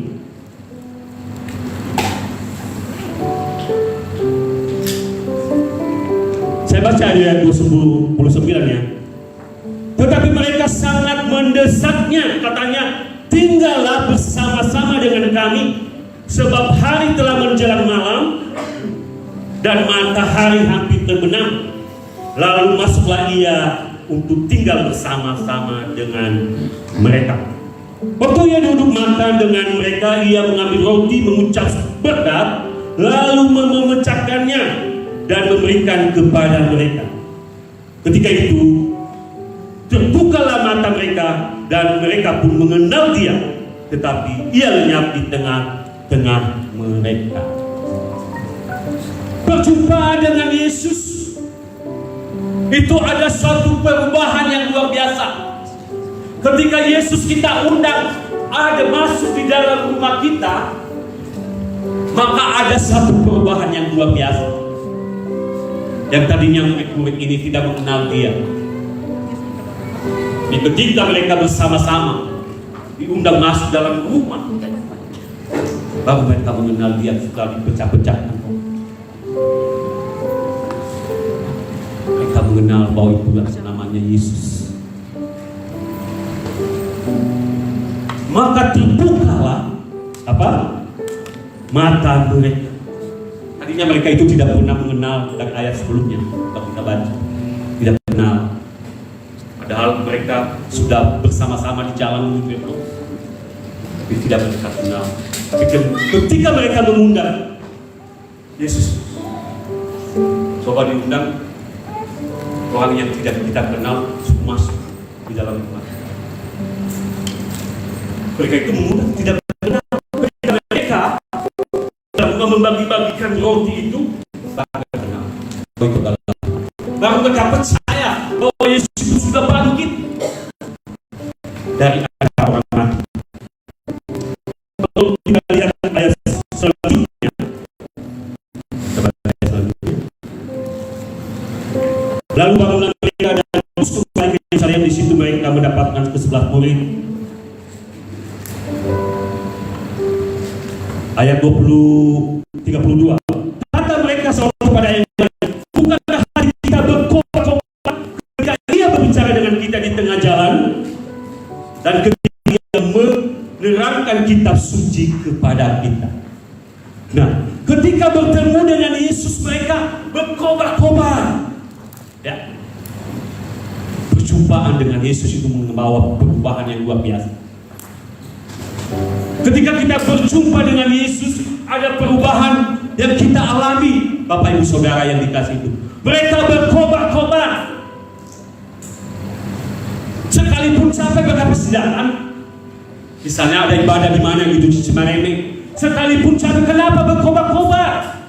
S4: Saya baca di ayat 29 ya. Tetapi mereka sangat mendesaknya, katanya, tinggallah bersama-sama dengan kami, sebab hari telah menjelang malam dan matahari hampir terbenam. Lalu masuklah ia untuk tinggal bersama-sama dengan mereka. Waktu ia duduk makan dengan mereka, ia mengambil roti, mengucap berkat, lalu memecahkannya dan memberikan kepada mereka. Ketika itu terbukalah mata mereka dan mereka pun mengenal dia, tetapi ia lenyap di tengah-tengah mereka. Perjumpaan dengan Yesus itu ada suatu perubahan yang luar biasa. Ketika Yesus kita undang ada masuk di dalam rumah kita, maka ada satu perubahan yang luar biasa. Yang tadinya murid-murid ini tidak mengenal dia, ketika mereka bersama-sama diundang masuk dalam rumah, baru mereka mengenal dia setelah dipecah-pecahkan. Mereka mengenal bahwa itulah namanya Yesus. Maka terbukalah mata mereka. Tadinya mereka itu tidak pernah mengenal, dari ayat sebelumnya kalau kita baca, tidak kenal. Padahal mereka sudah bersama-sama di jalan menuju Emmaus, tapi tidak mereka kenal. Ketika mereka mengundang Yesus, coba diundang orang yang tidak kita kenal masuk di dalam rumah. Mereka itu mengundang tidak kenal. Ketika mereka membagi-bagikan roti itu, baru kenal. Baru mereka percaya bahwa Yesus itu sudah bangkit dari antara orang mati. Kalau kita lihat ayat selanjutnya, lalu bangunlah mereka dan terus kembali ke Yerusalem. Di situ mereka mendapatkan ke-11 murid. Ayat 32. Kata mereka seorang kepada yang lain, bukankah hati kita berkobar-kobar ketika ia berbicara dengan kita di tengah jalan dan ketika ia menerangkan kitab suci kepada kita. Nah, ketika bertemu dengan Yesus mereka berkobar-kobar. Ya. Perjumpaan dengan Yesus itu membawa perubahan yang luar biasa. Ketika kita berjumpa dengan Yesus, ada perubahan yang kita alami, Bapak Ibu Saudara yang dikasih itu. Mereka berkobar-kobar. Sekalipun sampai berkepersidangan, misalnya ada ibadah di mana gitu di Cimareme, sekalipun sampai, kenapa berkobar-kobar?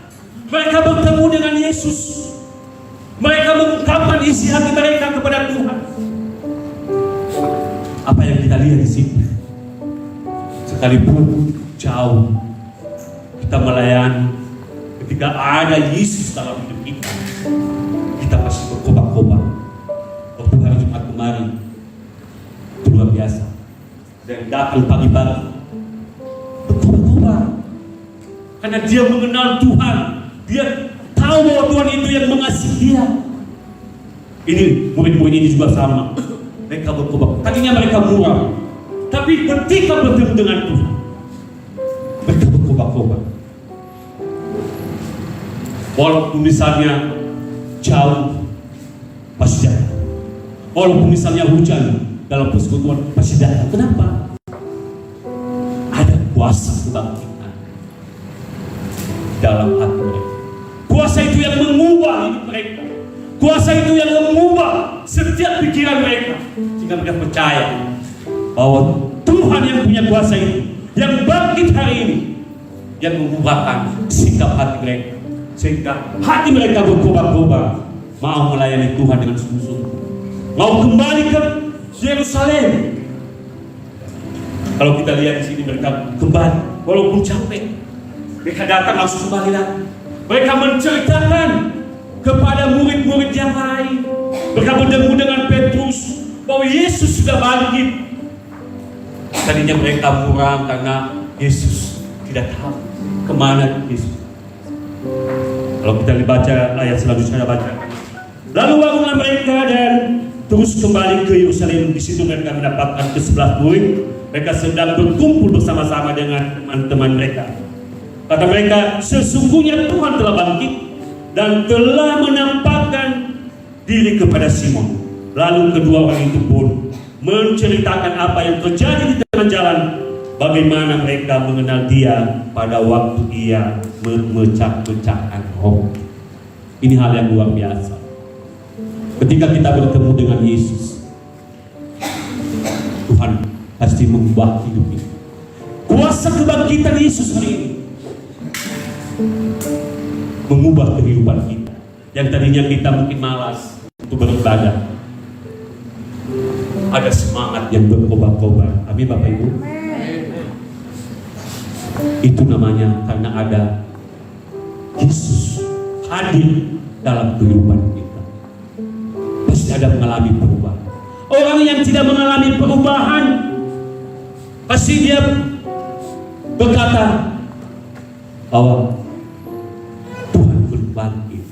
S4: Mereka bertemu dengan Yesus. Mereka mengungkapkan isi hati mereka kepada Tuhan. Apa yang kita lihat di sini? Sekalipun jauh kita melayani, ketika ada Yesus dalam hidup kita, kita pasti berkobar-kobar. Waktu hari Jumat kemarin itu luar biasa. Dan datang pagi-pagi Karena dia mengenal Tuhan. Dia tahu bahwa Tuhan itu yang mengasihi dia. Ini murid-murid ini juga sama. Mereka bertobat. Tadinya mereka muram, tapi ketika bertemu dengan Tuhan, mereka bertobat-tobat. Walaupun misalnya jauh, pasti datang. Walaupun misalnya hujan, dalam persekutuan pasti datang. Kenapa? Ada kuasa kebangkitan dalam hati mereka. Kuasa itu yang mengubah hidup mereka. Kuasa itu yang mengubah setiap pikiran mereka, sehingga mereka percaya bahwa Tuhan yang punya kuasa itu, yang bangkit hari ini, yang mengubahkan sikap hati mereka, sehingga hati mereka berubah-ubah, mau melayani Tuhan dengan sungguh-sungguh, mau kembali ke Yerusalem. Kalau kita lihat di sini, mereka kembali walaupun capek, mereka datang langsung kembali lagi. Mereka menceritakan kepada murid-murid yang lain. Mereka bertemu dengan Petrus bahwa Yesus sudah bangkit. Tadinya mereka muram karena Yesus tidak tahu kemana Yesus. Kalau kita baca ayat selanjutnya, baca. Lalu bangunlah mereka dan terus kembali ke Yerusalem. Di situ mereka mendapatkan ke-11 murid. Mereka sedang berkumpul bersama-sama dengan teman-teman mereka. Kata mereka, sesungguhnya Tuhan telah bangkit dan telah menampakkan diri kepada Simon. Lalu kedua orang itu pun menceritakan apa yang terjadi di tengah jalan, bagaimana mereka mengenal dia pada waktu ia memecah-pecahkan roh. Ini hal yang luar biasa. Ketika kita bertemu dengan Yesus, Tuhan pasti mengubah hidup kita. Kuasa kebangkitan Yesus hari ini mengubah kehidupan kita. Yang tadinya kita mungkin malas untuk beribadah, ada semangat yang berkobar-kobar. Amin Bapak Ibu. Itu namanya karena ada Yesus hadir dalam kehidupan kita. Pasti ada mengalami perubahan. Orang yang tidak mengalami perubahan, pasti dia berkata bahwa Tuhan belum bangkit,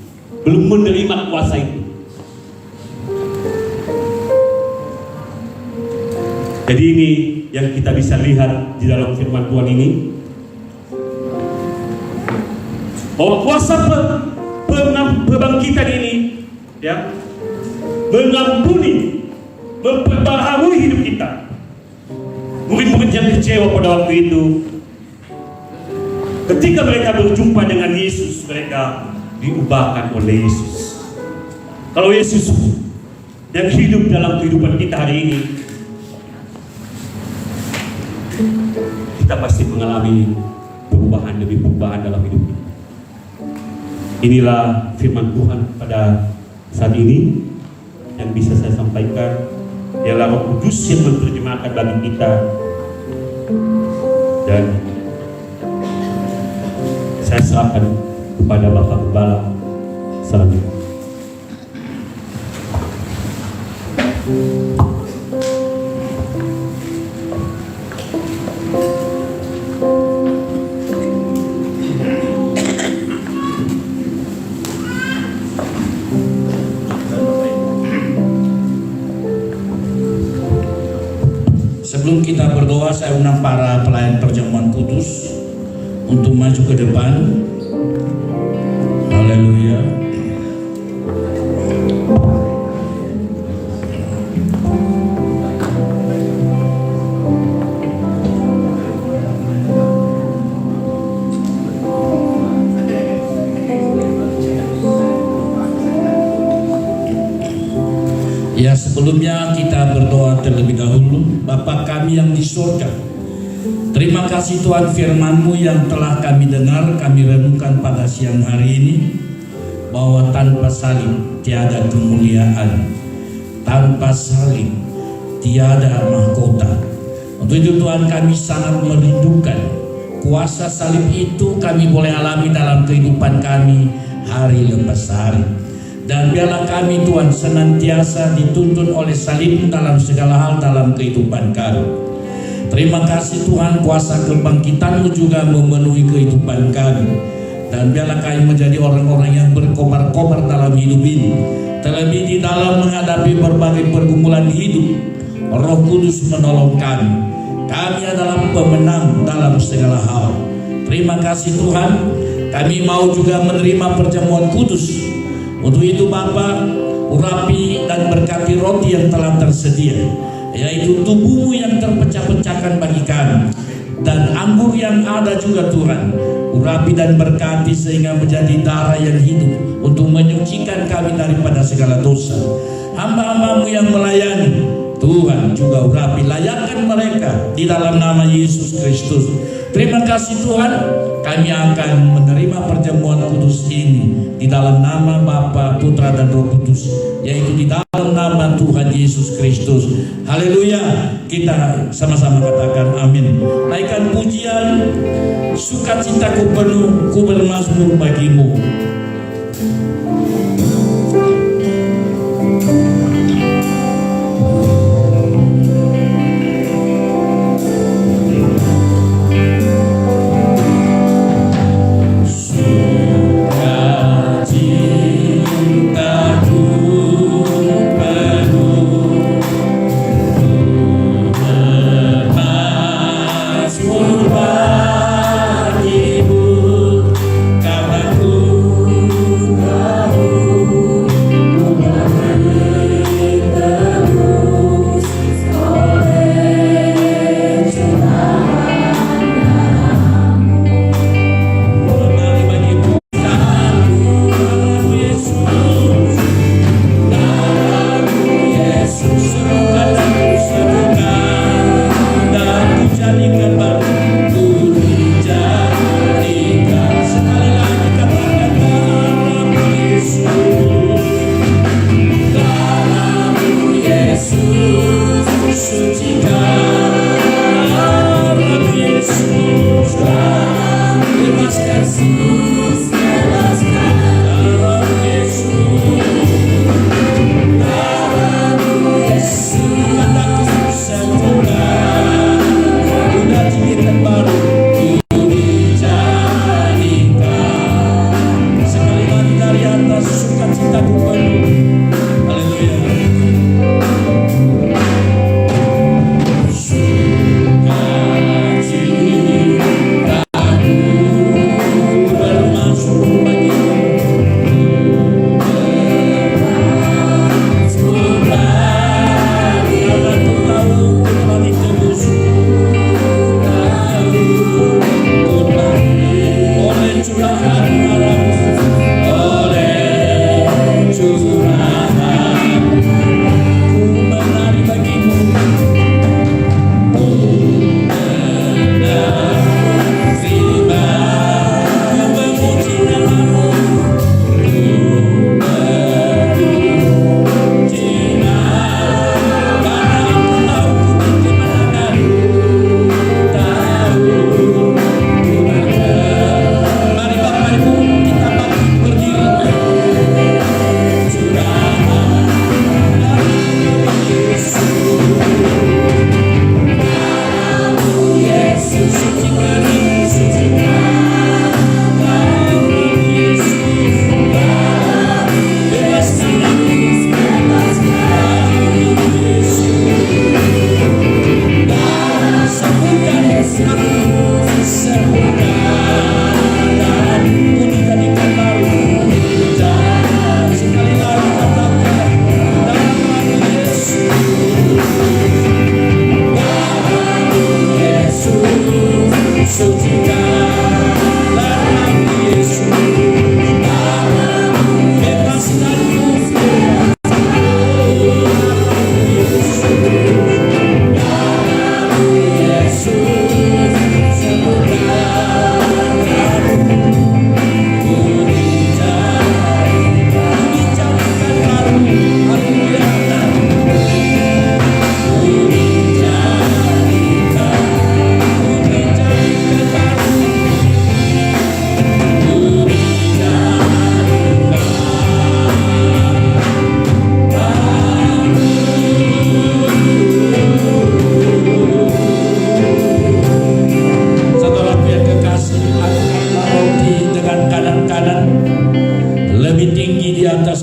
S4: belum menerima kuasa itu. Jadi ini yang kita bisa lihat di dalam firman Tuhan ini, bahwa kuasa pembangkitan ini ya mengampuni, memperbaharui hidup kita. Murid-murid yang kecewa pada waktu itu, ketika mereka berjumpa dengan Yesus, mereka diubahkan oleh Yesus. Kalau Yesus yang hidup dalam kehidupan kita hari ini, kita pasti mengalami perubahan demi perubahan dalam hidup kita. Inilah firman Tuhan pada saat ini yang bisa saya sampaikan. Dialah Roh Kudus yang menerjemahkan bagi kita, dan saya serahkan kepada Bapak Gembala selanjutnya.
S3: Sebelum kita berdoa, saya undang para pelayan perjamuan kudus untuk maju ke depan. Haleluya. Ya, sebelumnya kita berdoa terlebih dahulu. Bapa kami yang di surga, terima kasih Tuhan, firman-Mu yang telah kami dengar, kami renungkan pada siang hari ini, bahwa tanpa salib tiada kemuliaan, tanpa salib tiada mahkota. Untuk itu Tuhan, kami sangat merindukan kuasa salib itu kami boleh alami dalam kehidupan kami hari lepas hari. Dan biarlah kami Tuhan senantiasa dituntun oleh salib dalam segala hal dalam kehidupan kami. Terima kasih Tuhan, kuasa kebangkitan-Mu juga memenuhi kehidupan kami. Dan biarlah kami menjadi orang-orang yang berkobar-kobar dalam hidup ini. Terlebih di dalam menghadapi berbagai pergumulan hidup, Roh Kudus menolong kami. Kami adalah pemenang dalam segala hal. Terima kasih Tuhan, kami mau juga menerima perjamuan kudus. Untuk itu Bapa, urapi dan berkati roti yang telah tersedia, yaitu tubuh-Mu yang terpecah-pecahkan bagi kami, dan anggur yang ada juga Tuhan. Urapi dan berkati sehingga menjadi darah yang hidup untuk menyucikan kami daripada segala dosa. Hamba-hamba-Mu yang melayani, Tuhan juga urapi, layakkan mereka di dalam nama Yesus Kristus. Terima kasih Tuhan, kami akan menerima perjamuan kudus ini di dalam nama Bapa, Putra dan Roh Kudus, yaitu di dalam nama Tuhan Yesus Kristus. Haleluya. Kita sama-sama katakan amin. Naikkan pujian, sukacitaku penuh, ku bermazmur bagi-Mu.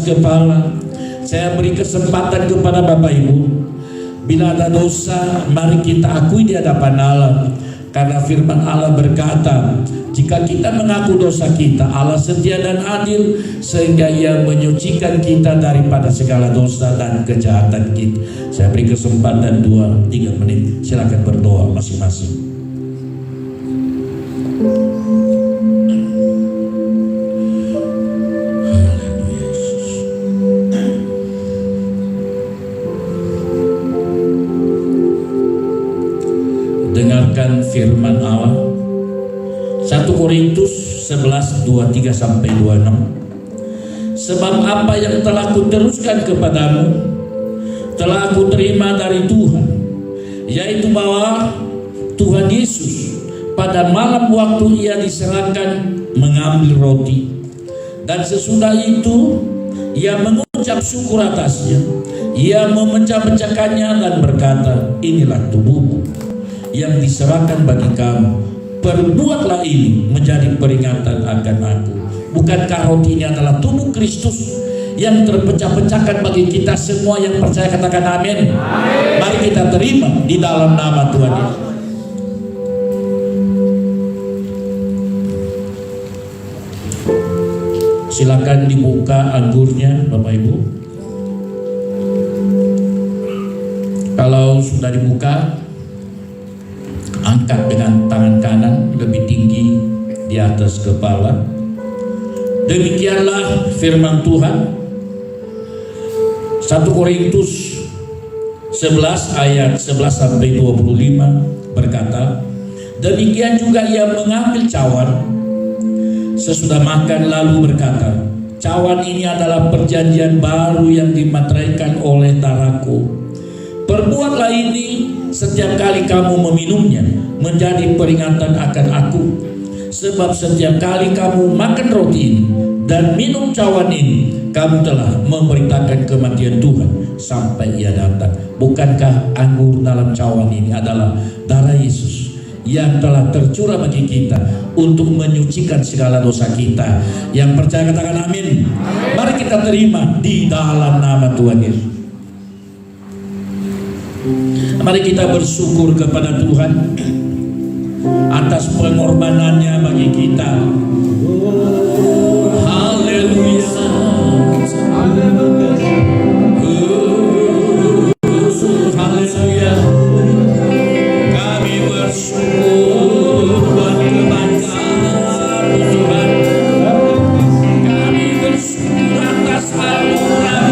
S3: kepala. Saya beri kesempatan kepada Bapak Ibu, bila ada dosa, mari kita akui di hadapan Allah. Karena firman Allah berkata, jika kita mengaku dosa kita, Allah setia dan adil sehingga Ia menyucikan kita daripada segala dosa dan kejahatan kita. Saya beri kesempatan 2-3 menit. Silakan berdoa masing-masing. Dengarkan firman Allah. 1 Korintus 11, 23-26. Sebab apa yang telah kuteruskan kepadamu telah aku terima dari Tuhan, yaitu bahwa Tuhan Yesus pada malam waktu Ia diserahkan mengambil roti, dan sesudah itu Ia mengucap syukur atasnya. Ia memecah-pecahkannya dan berkata, inilah tubuhku yang diserahkan bagi kamu. Perbuatlah ini menjadi peringatan akan aku. Bukankah roti ini adalah tubuh Kristus yang terpecah-pecahkan bagi kita semua yang percaya? Katakan amin. Mari kita terima di dalam nama Tuhan Yesus. Silakan dibuka anggurnya Bapak Ibu. Kalau sudah dibuka, angkat dengan tangan kanan lebih tinggi di atas kepala. Demikianlah firman Tuhan. 1 Korintus 11 ayat 11-25 berkata, demikian juga Ia mengambil cawan sesudah makan lalu berkata, cawan ini adalah perjanjian baru yang dimateraikan oleh darahku. Perbuatlah ini setiap kali kamu meminumnya menjadi peringatan akan aku. Sebab setiap kali kamu makan roti ini dan minum cawan ini, kamu telah memberitakan kematian Tuhan sampai Ia datang. Bukankah anggur dalam cawan ini adalah darah Yesus yang telah tercurah bagi kita untuk menyucikan segala dosa kita? Yang percaya katakan amin. Mari kita terima di dalam nama Tuhan Yesus. Mari kita bersyukur kepada Tuhan atas pengorbanannya bagi kita. Haleluya. Haleluya. Kami bersyukur buat kebaikan Tuhan. Kami bersyukur atas anugerah.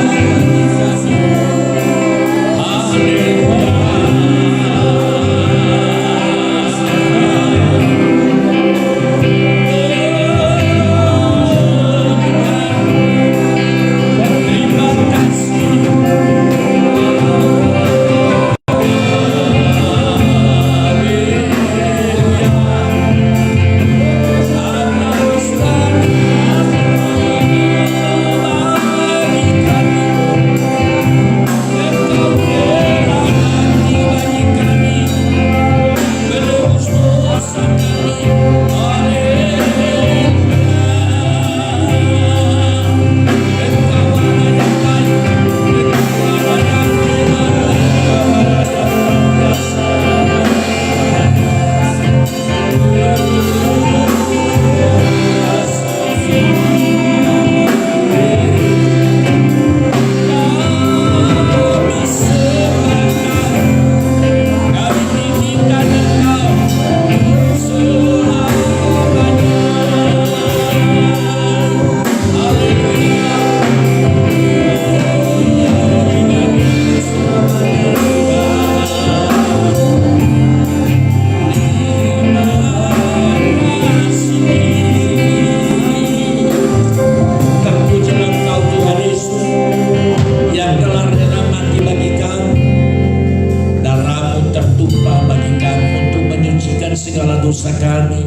S3: dosa kami.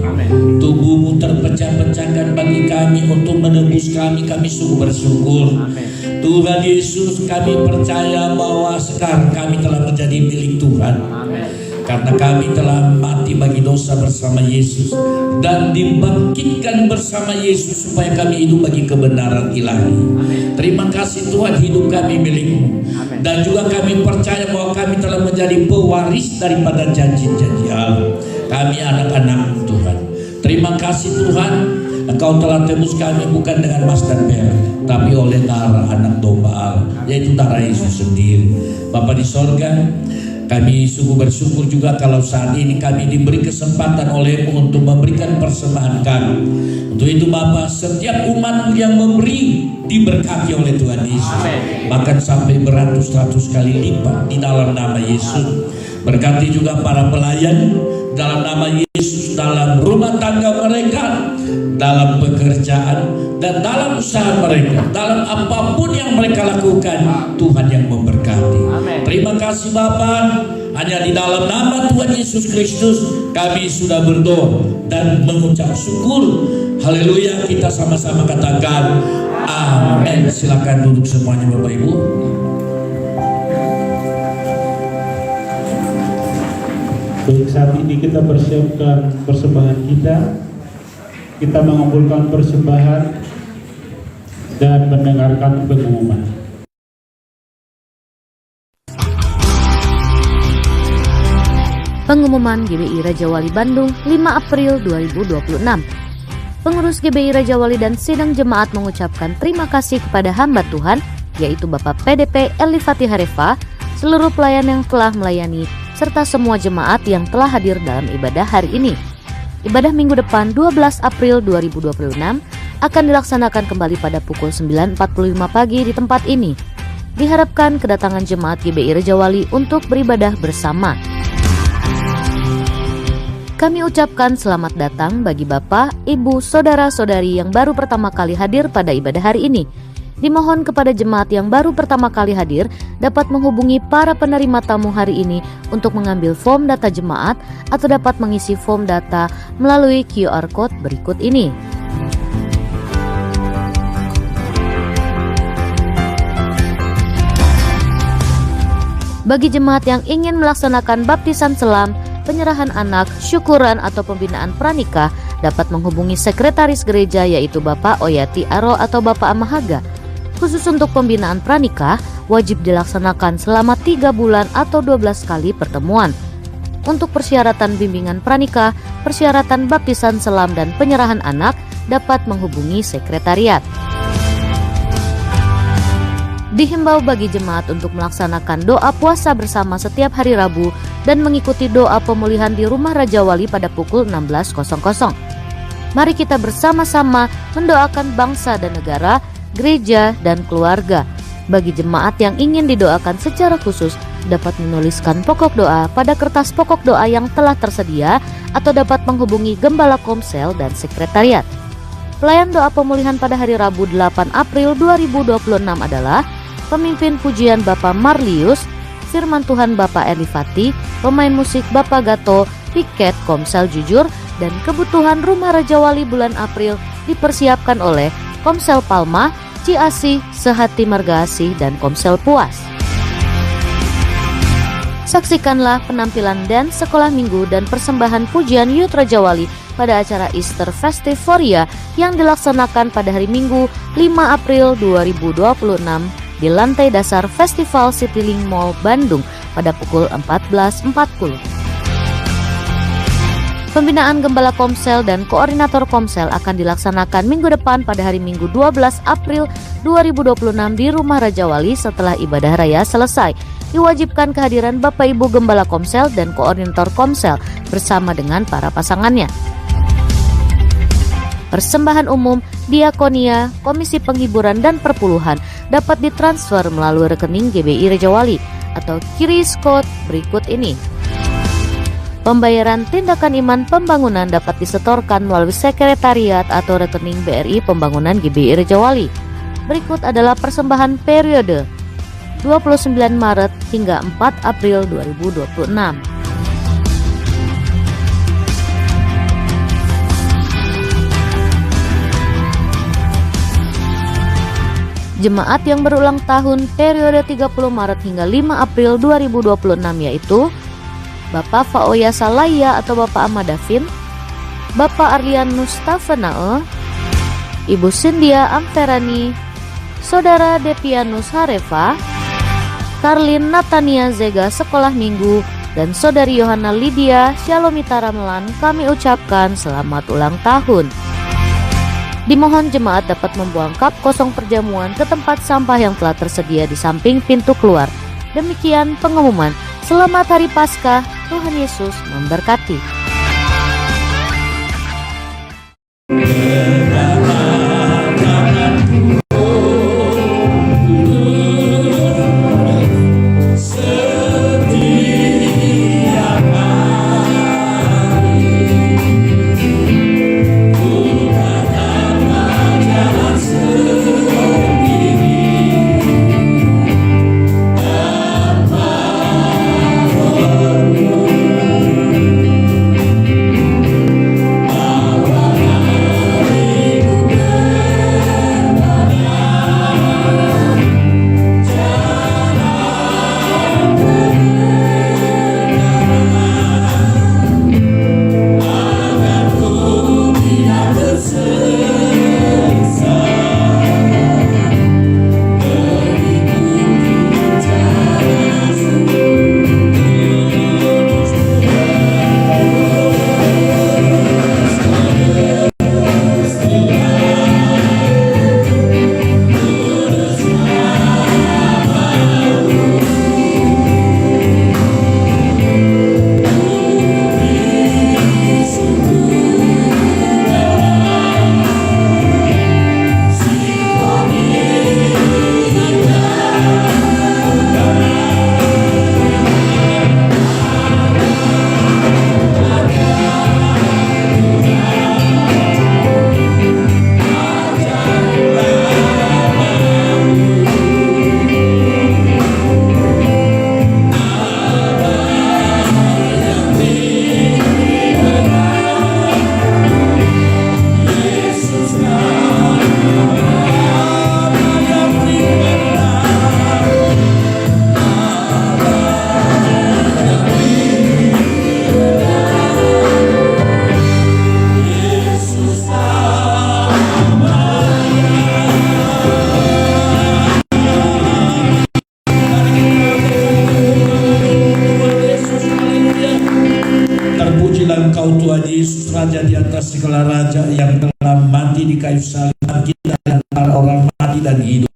S3: Tubuhmu terpecah-pecahkan bagi kami untuk menebus kami. Kami sungguh bersyukur. Tuhan Yesus, kami percaya bahwa sekarang kami telah menjadi milik Tuhan. karena kami telah mati bagi dosa bersama Yesus dan dibangkitkan bersama Yesus supaya kami hidup bagi kebenaran ilahi. Terima kasih Tuhan, hidup kami milik-Mu. Dan juga kami percaya bahwa kami telah menjadi pewaris daripada janji-janji Allah. Kami anak-anak Tuhan. Terima kasih Tuhan, Engkau telah tebus kami bukan dengan emas dan perak, tapi oleh darah anak domba Allah, yaitu darah Yesus sendiri. Bapa di sorga, kami sungguh bersyukur juga kalau saat ini kami diberi kesempatan oleh-Mu untuk memberikan persembahan kami. Untuk itu Bapa, setiap umat yang memberi diberkati oleh Tuhan Yesus. Bahkan sampai beratus-ratus kali lipat di dalam nama Yesus. Berkati juga para pelayan dalam nama Yesus, dalam rumah tangga mereka, dalam pekerjaan, dan dalam usaha mereka, dalam apapun yang mereka lakukan, Tuhan yang memberkati. Terima kasih Bapa, hanya di dalam nama Tuhan Yesus Kristus kami sudah berdoa dan mengucap syukur. Haleluya, kita sama-sama katakan amin. Silakan duduk semuanya Bapak Ibu.
S1: Baik, saat ini kita persiapkan persembahan kita. Kita mengumpulkan persembahan dan mendengarkan pengumuman.
S5: Pengumuman GBI Raja Wali Bandung 5 April 2026. Pengurus GBI Raja Wali dan sidang jemaat mengucapkan terima kasih kepada hamba Tuhan, yaitu Bapak PDP Eli Fatih Harefa, seluruh pelayan yang telah melayani, serta semua jemaat yang telah hadir dalam ibadah hari ini. Ibadah minggu depan 12 April 2026 akan dilaksanakan kembali pada pukul 9.45 pagi di tempat ini. Diharapkan kedatangan jemaat GBI Raja Wali untuk beribadah bersama. Kami ucapkan selamat datang bagi Bapak, Ibu, Saudara-saudari yang baru pertama kali hadir pada ibadah hari ini. Dimohon kepada jemaat yang baru pertama kali hadir dapat menghubungi para penerima tamu hari ini untuk mengambil form data jemaat atau dapat mengisi form data melalui QR Code berikut ini. Bagi jemaat yang ingin melaksanakan baptisan selam, penyerahan anak, syukuran atau pembinaan pranikah dapat menghubungi sekretaris gereja yaitu Bapak Oyati Aro atau Bapak Amahaga. Khusus untuk pembinaan pranikah, wajib dilaksanakan selama 3 bulan atau 12 kali pertemuan. Untuk persyaratan bimbingan pranikah, persyaratan baptisan selam dan penyerahan anak dapat menghubungi sekretariat. Dihimbau bagi jemaat untuk melaksanakan doa puasa bersama setiap hari Rabu dan mengikuti doa pemulihan di Rumah Raja Wali pada pukul 16.00. Mari kita bersama-sama mendoakan bangsa dan negara, gereja, dan keluarga. Bagi jemaat yang ingin didoakan secara khusus, dapat menuliskan pokok doa pada kertas pokok doa yang telah tersedia atau dapat menghubungi Gembala Komsel dan Sekretariat. Pelayan doa pemulihan pada hari Rabu 8 April 2026 adalah pemimpin pujian Bapak Marlius, firman Tuhan Bapak Eli Fatih, pemain musik Bapak Gato, piket Komsel Jujur, dan kebutuhan Rumah Raja Wali bulan April dipersiapkan oleh Komsel Palma, Ciasih, Sehati Margaasih, dan Komsel Puas. Saksikanlah penampilan dan sekolah minggu dan persembahan pujian Youth Raja Wali pada acara Easter Festivoria yang dilaksanakan pada hari Minggu 5 April 2026 di lantai dasar Festival Citylink Mall Bandung pada pukul 14.40. Pembinaan Gembala Komsel dan Koordinator Komsel akan dilaksanakan minggu depan pada hari Minggu 12 April 2026 di Rumah Raja Wali setelah ibadah raya selesai. Diwajibkan kehadiran Bapak Ibu Gembala Komsel dan Koordinator Komsel bersama dengan para pasangannya. Persembahan umum, diakonia, komisi penghiburan dan perpuluhan dapat ditransfer melalui rekening GBI Raja Wali atau QRIS code berikut ini. Pembayaran tindakan iman pembangunan dapat disetorkan melalui sekretariat atau rekening BRI Pembangunan GBI Raja Wali. Berikut adalah persembahan periode 29 Maret hingga 4 April 2026. Jemaat yang berulang tahun periode 30 Maret hingga 5 April 2026 yaitu Bapak Faoya Salaya atau Bapak Ahmad Davin, Bapak Arlian Mustafanae, Ibu Sindia Amferani, Saudara Depianus Harefa, Karlin Natania Zega Sekolah Minggu, dan Saudari Yohana Lydia Shalomita Ramelan, kami ucapkan selamat ulang tahun. Dimohon jemaat dapat membuang kap kosong perjamuan ke tempat sampah yang telah tersedia di samping pintu keluar. Demikian pengumuman. Selamat Hari Paskah, Tuhan Yesus memberkati.
S3: Engkau Tuhan Yesus, Raja di atas segala raja, yang telah mati di kayu salib, kita dan para orang mati dan hidup.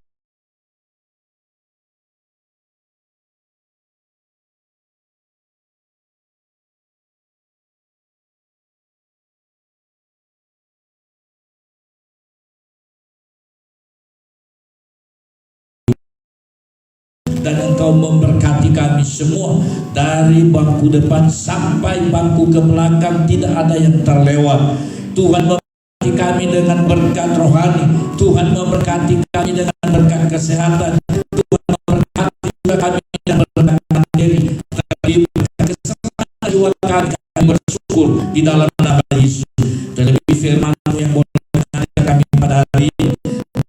S3: Dan Engkau memberkati kami semua dari bangku depan sampai bangku ke belakang, tidak ada yang terlewat. Tuhan memberkati kami dengan berkat rohani, Tuhan memberkati kami dengan berkat kesehatan, Tuhan memberkati juga kami dengan berkat materi, tapi berkat kesenangan jiwa kami bersyukur di dalam nama Yesus. Terlebih firman-Mu yang boleh mengajar kami pada hari ini,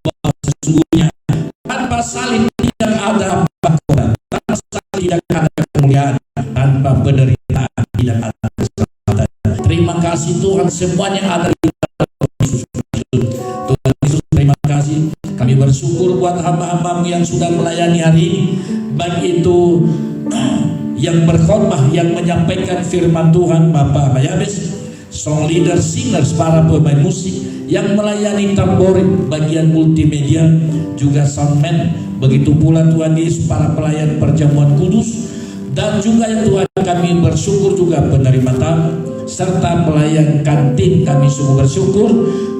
S3: bahwa sesungguhnya tanpa salib tidak ada mahkota, tanpa salib tidak ada kemuliaan, tanpa penderitaan tidak ada keselamatan. Terima kasih Tuhan, semuanya ada di dalam Yesus Kristus. Tuhan Yesus, terima kasih. Kami bersyukur buat hamba-hamba-Mu yang sudah melayani hari ini, baik itu yang berkhotbah, yang menyampaikan firman Tuhan, Bapak Mayabes, song leader, singers, para pemain musik yang melayani tamborik, bagian multimedia, juga soundman, begitu pula Tuhan Yesus para pelayan perjamuan kudus, dan juga yang Tuhan kami bersyukur juga penerima tamu serta pelayan kantin. Kami sungguh bersyukur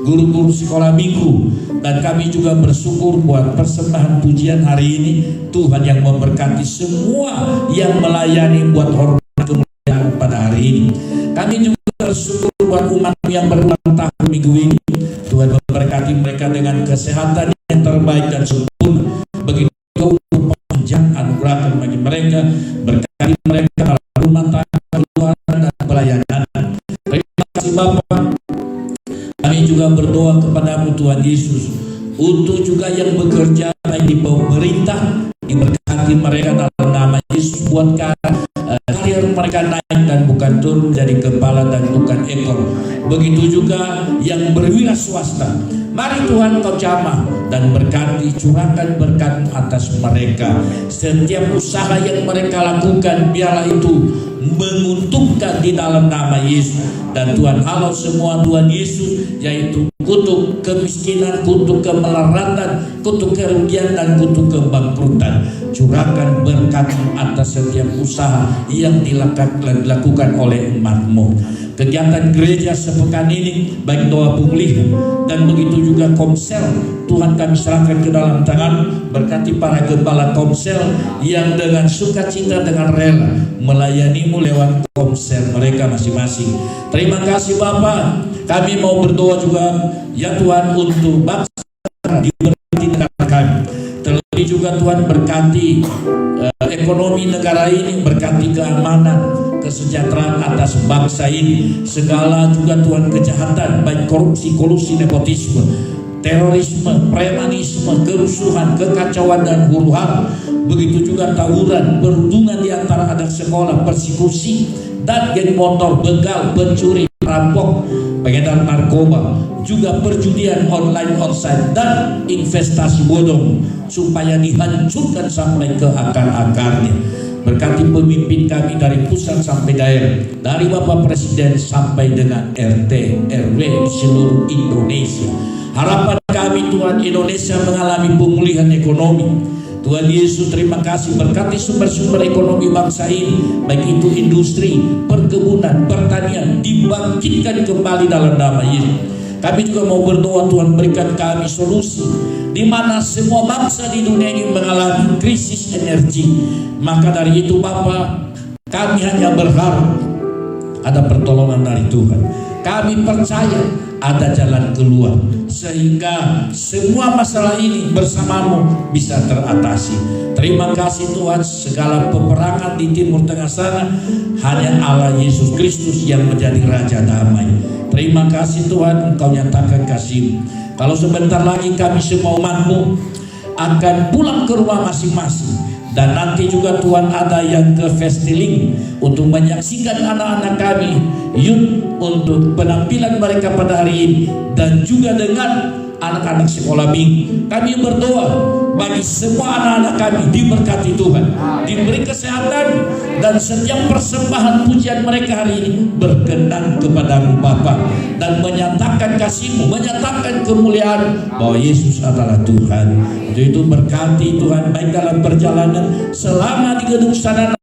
S3: guru-guru sekolah minggu, dan kami juga bersyukur buat persembahan pujian hari ini. Tuhan yang memberkati semua yang melayani buat hormat kemuliaan pada hari ini. Kami juga bersyukur buat umat yang berulang tahun minggu ini. Tuhan memberkati mereka dengan kesehatan yang terbaik dan sempurna. Begitu panjang anugerah bagi mereka, berkati mereka dalam rumah tangga, keluarga, dan pelayanan. Terima kasih Bapak. Kami juga berdoa kepada-Mu Tuhan Yesus, untuk juga yang bekerja baik di pemerintah, diberkati mereka dalam nama Yesus, buat karir mereka naik ekor. Begitu juga yang berwira swasta. Mari Tuhan Kau jamah dan berkati, curahkan berkat atas mereka. Setiap usaha yang mereka lakukan, biarlah itu menguntungkan di dalam nama Yesus. Dan Tuhan halau semua Tuhan Yesus, yaitu kutuk kemiskinan, kutuk kemelaratan, kutuk kerugian, dan kutuk kebangkrutan. Curahkan berkat atas setiap usaha yang dilakukan oleh umat-Mu. Kegiatan gereja sepekan ini, baik doa pemulihan dan begitu juga komsel, Tuhan kami serahkan ke dalam tangan. Berkati para gembala komsel yang dengan sukacita, dengan rela melayani-Mu lewat komsel mereka masing-masing. Terima kasih Bapa. Kami mau berdoa juga ya Tuhan untuk bangsa diberkati negara kami. Terlebih juga Tuhan berkati ekonomi negara ini, berkati keamanan, kesejahteraan atas bangsa ini. Segala juga Tuhan kejahatan, baik korupsi, kolusi, nepotisme, terorisme, premanisme, kerusuhan, kekacauan dan huru-hara. Begitu juga tawuran, perundungan di antara anak sekolah, persekusi, dan geng motor, begal, pencuri, perampok, pengedar narkoba, juga perjudian online, onsite, dan investasi bodong, supaya dihancurkan sampai ke akar-akarnya. Berkati pemimpin kami dari pusat sampai daerah, dari Bapak Presiden sampai dengan RT, RW di seluruh Indonesia. Harapan kami Tuhan, Indonesia mengalami pemulihan ekonomi. Tuhan Yesus, terima kasih, berkati sumber-sumber ekonomi bangsa ini, baik itu industri, perkebunan, pertanian, dibangkitkan kembali dalam nama Yesus. Kami juga mau berdoa Tuhan berikan kami solusi di mana semua bangsa di dunia ini mengalami krisis energi. Maka dari itu Bapa, kami hanya berharap ada pertolongan dari Tuhan. Kami percaya ada jalan keluar sehingga semua masalah ini bersama-Mu bisa teratasi. Terima kasih Tuhan, segala peperangan di Timur Tengah sana hanya Allah Yesus Kristus yang menjadi Raja Damai. Terima kasih Tuhan, Engkau nyatakan kasih-Mu. Kalau sebentar lagi kami semua umat-Mu akan pulang ke rumah masing-masing. Dan nanti juga Tuhan ada yang ke Festiling untuk menyaksikan anak-anak kami youth untuk penampilan mereka pada hari ini. Dan juga dengan anak-anak sekolah minggu. Kami berdoa bagi semua anak-anak kami diberkati Tuhan, diberi kesehatan, dan setiap persembahan pujian mereka hari ini berkenan kepada-Mu Bapa, dan menyatakan kasih-Mu, menyatakan kemuliaan bahwa Yesus adalah Tuhan. Untuk itu berkati Tuhan baik dalam perjalanan selama di gedung sana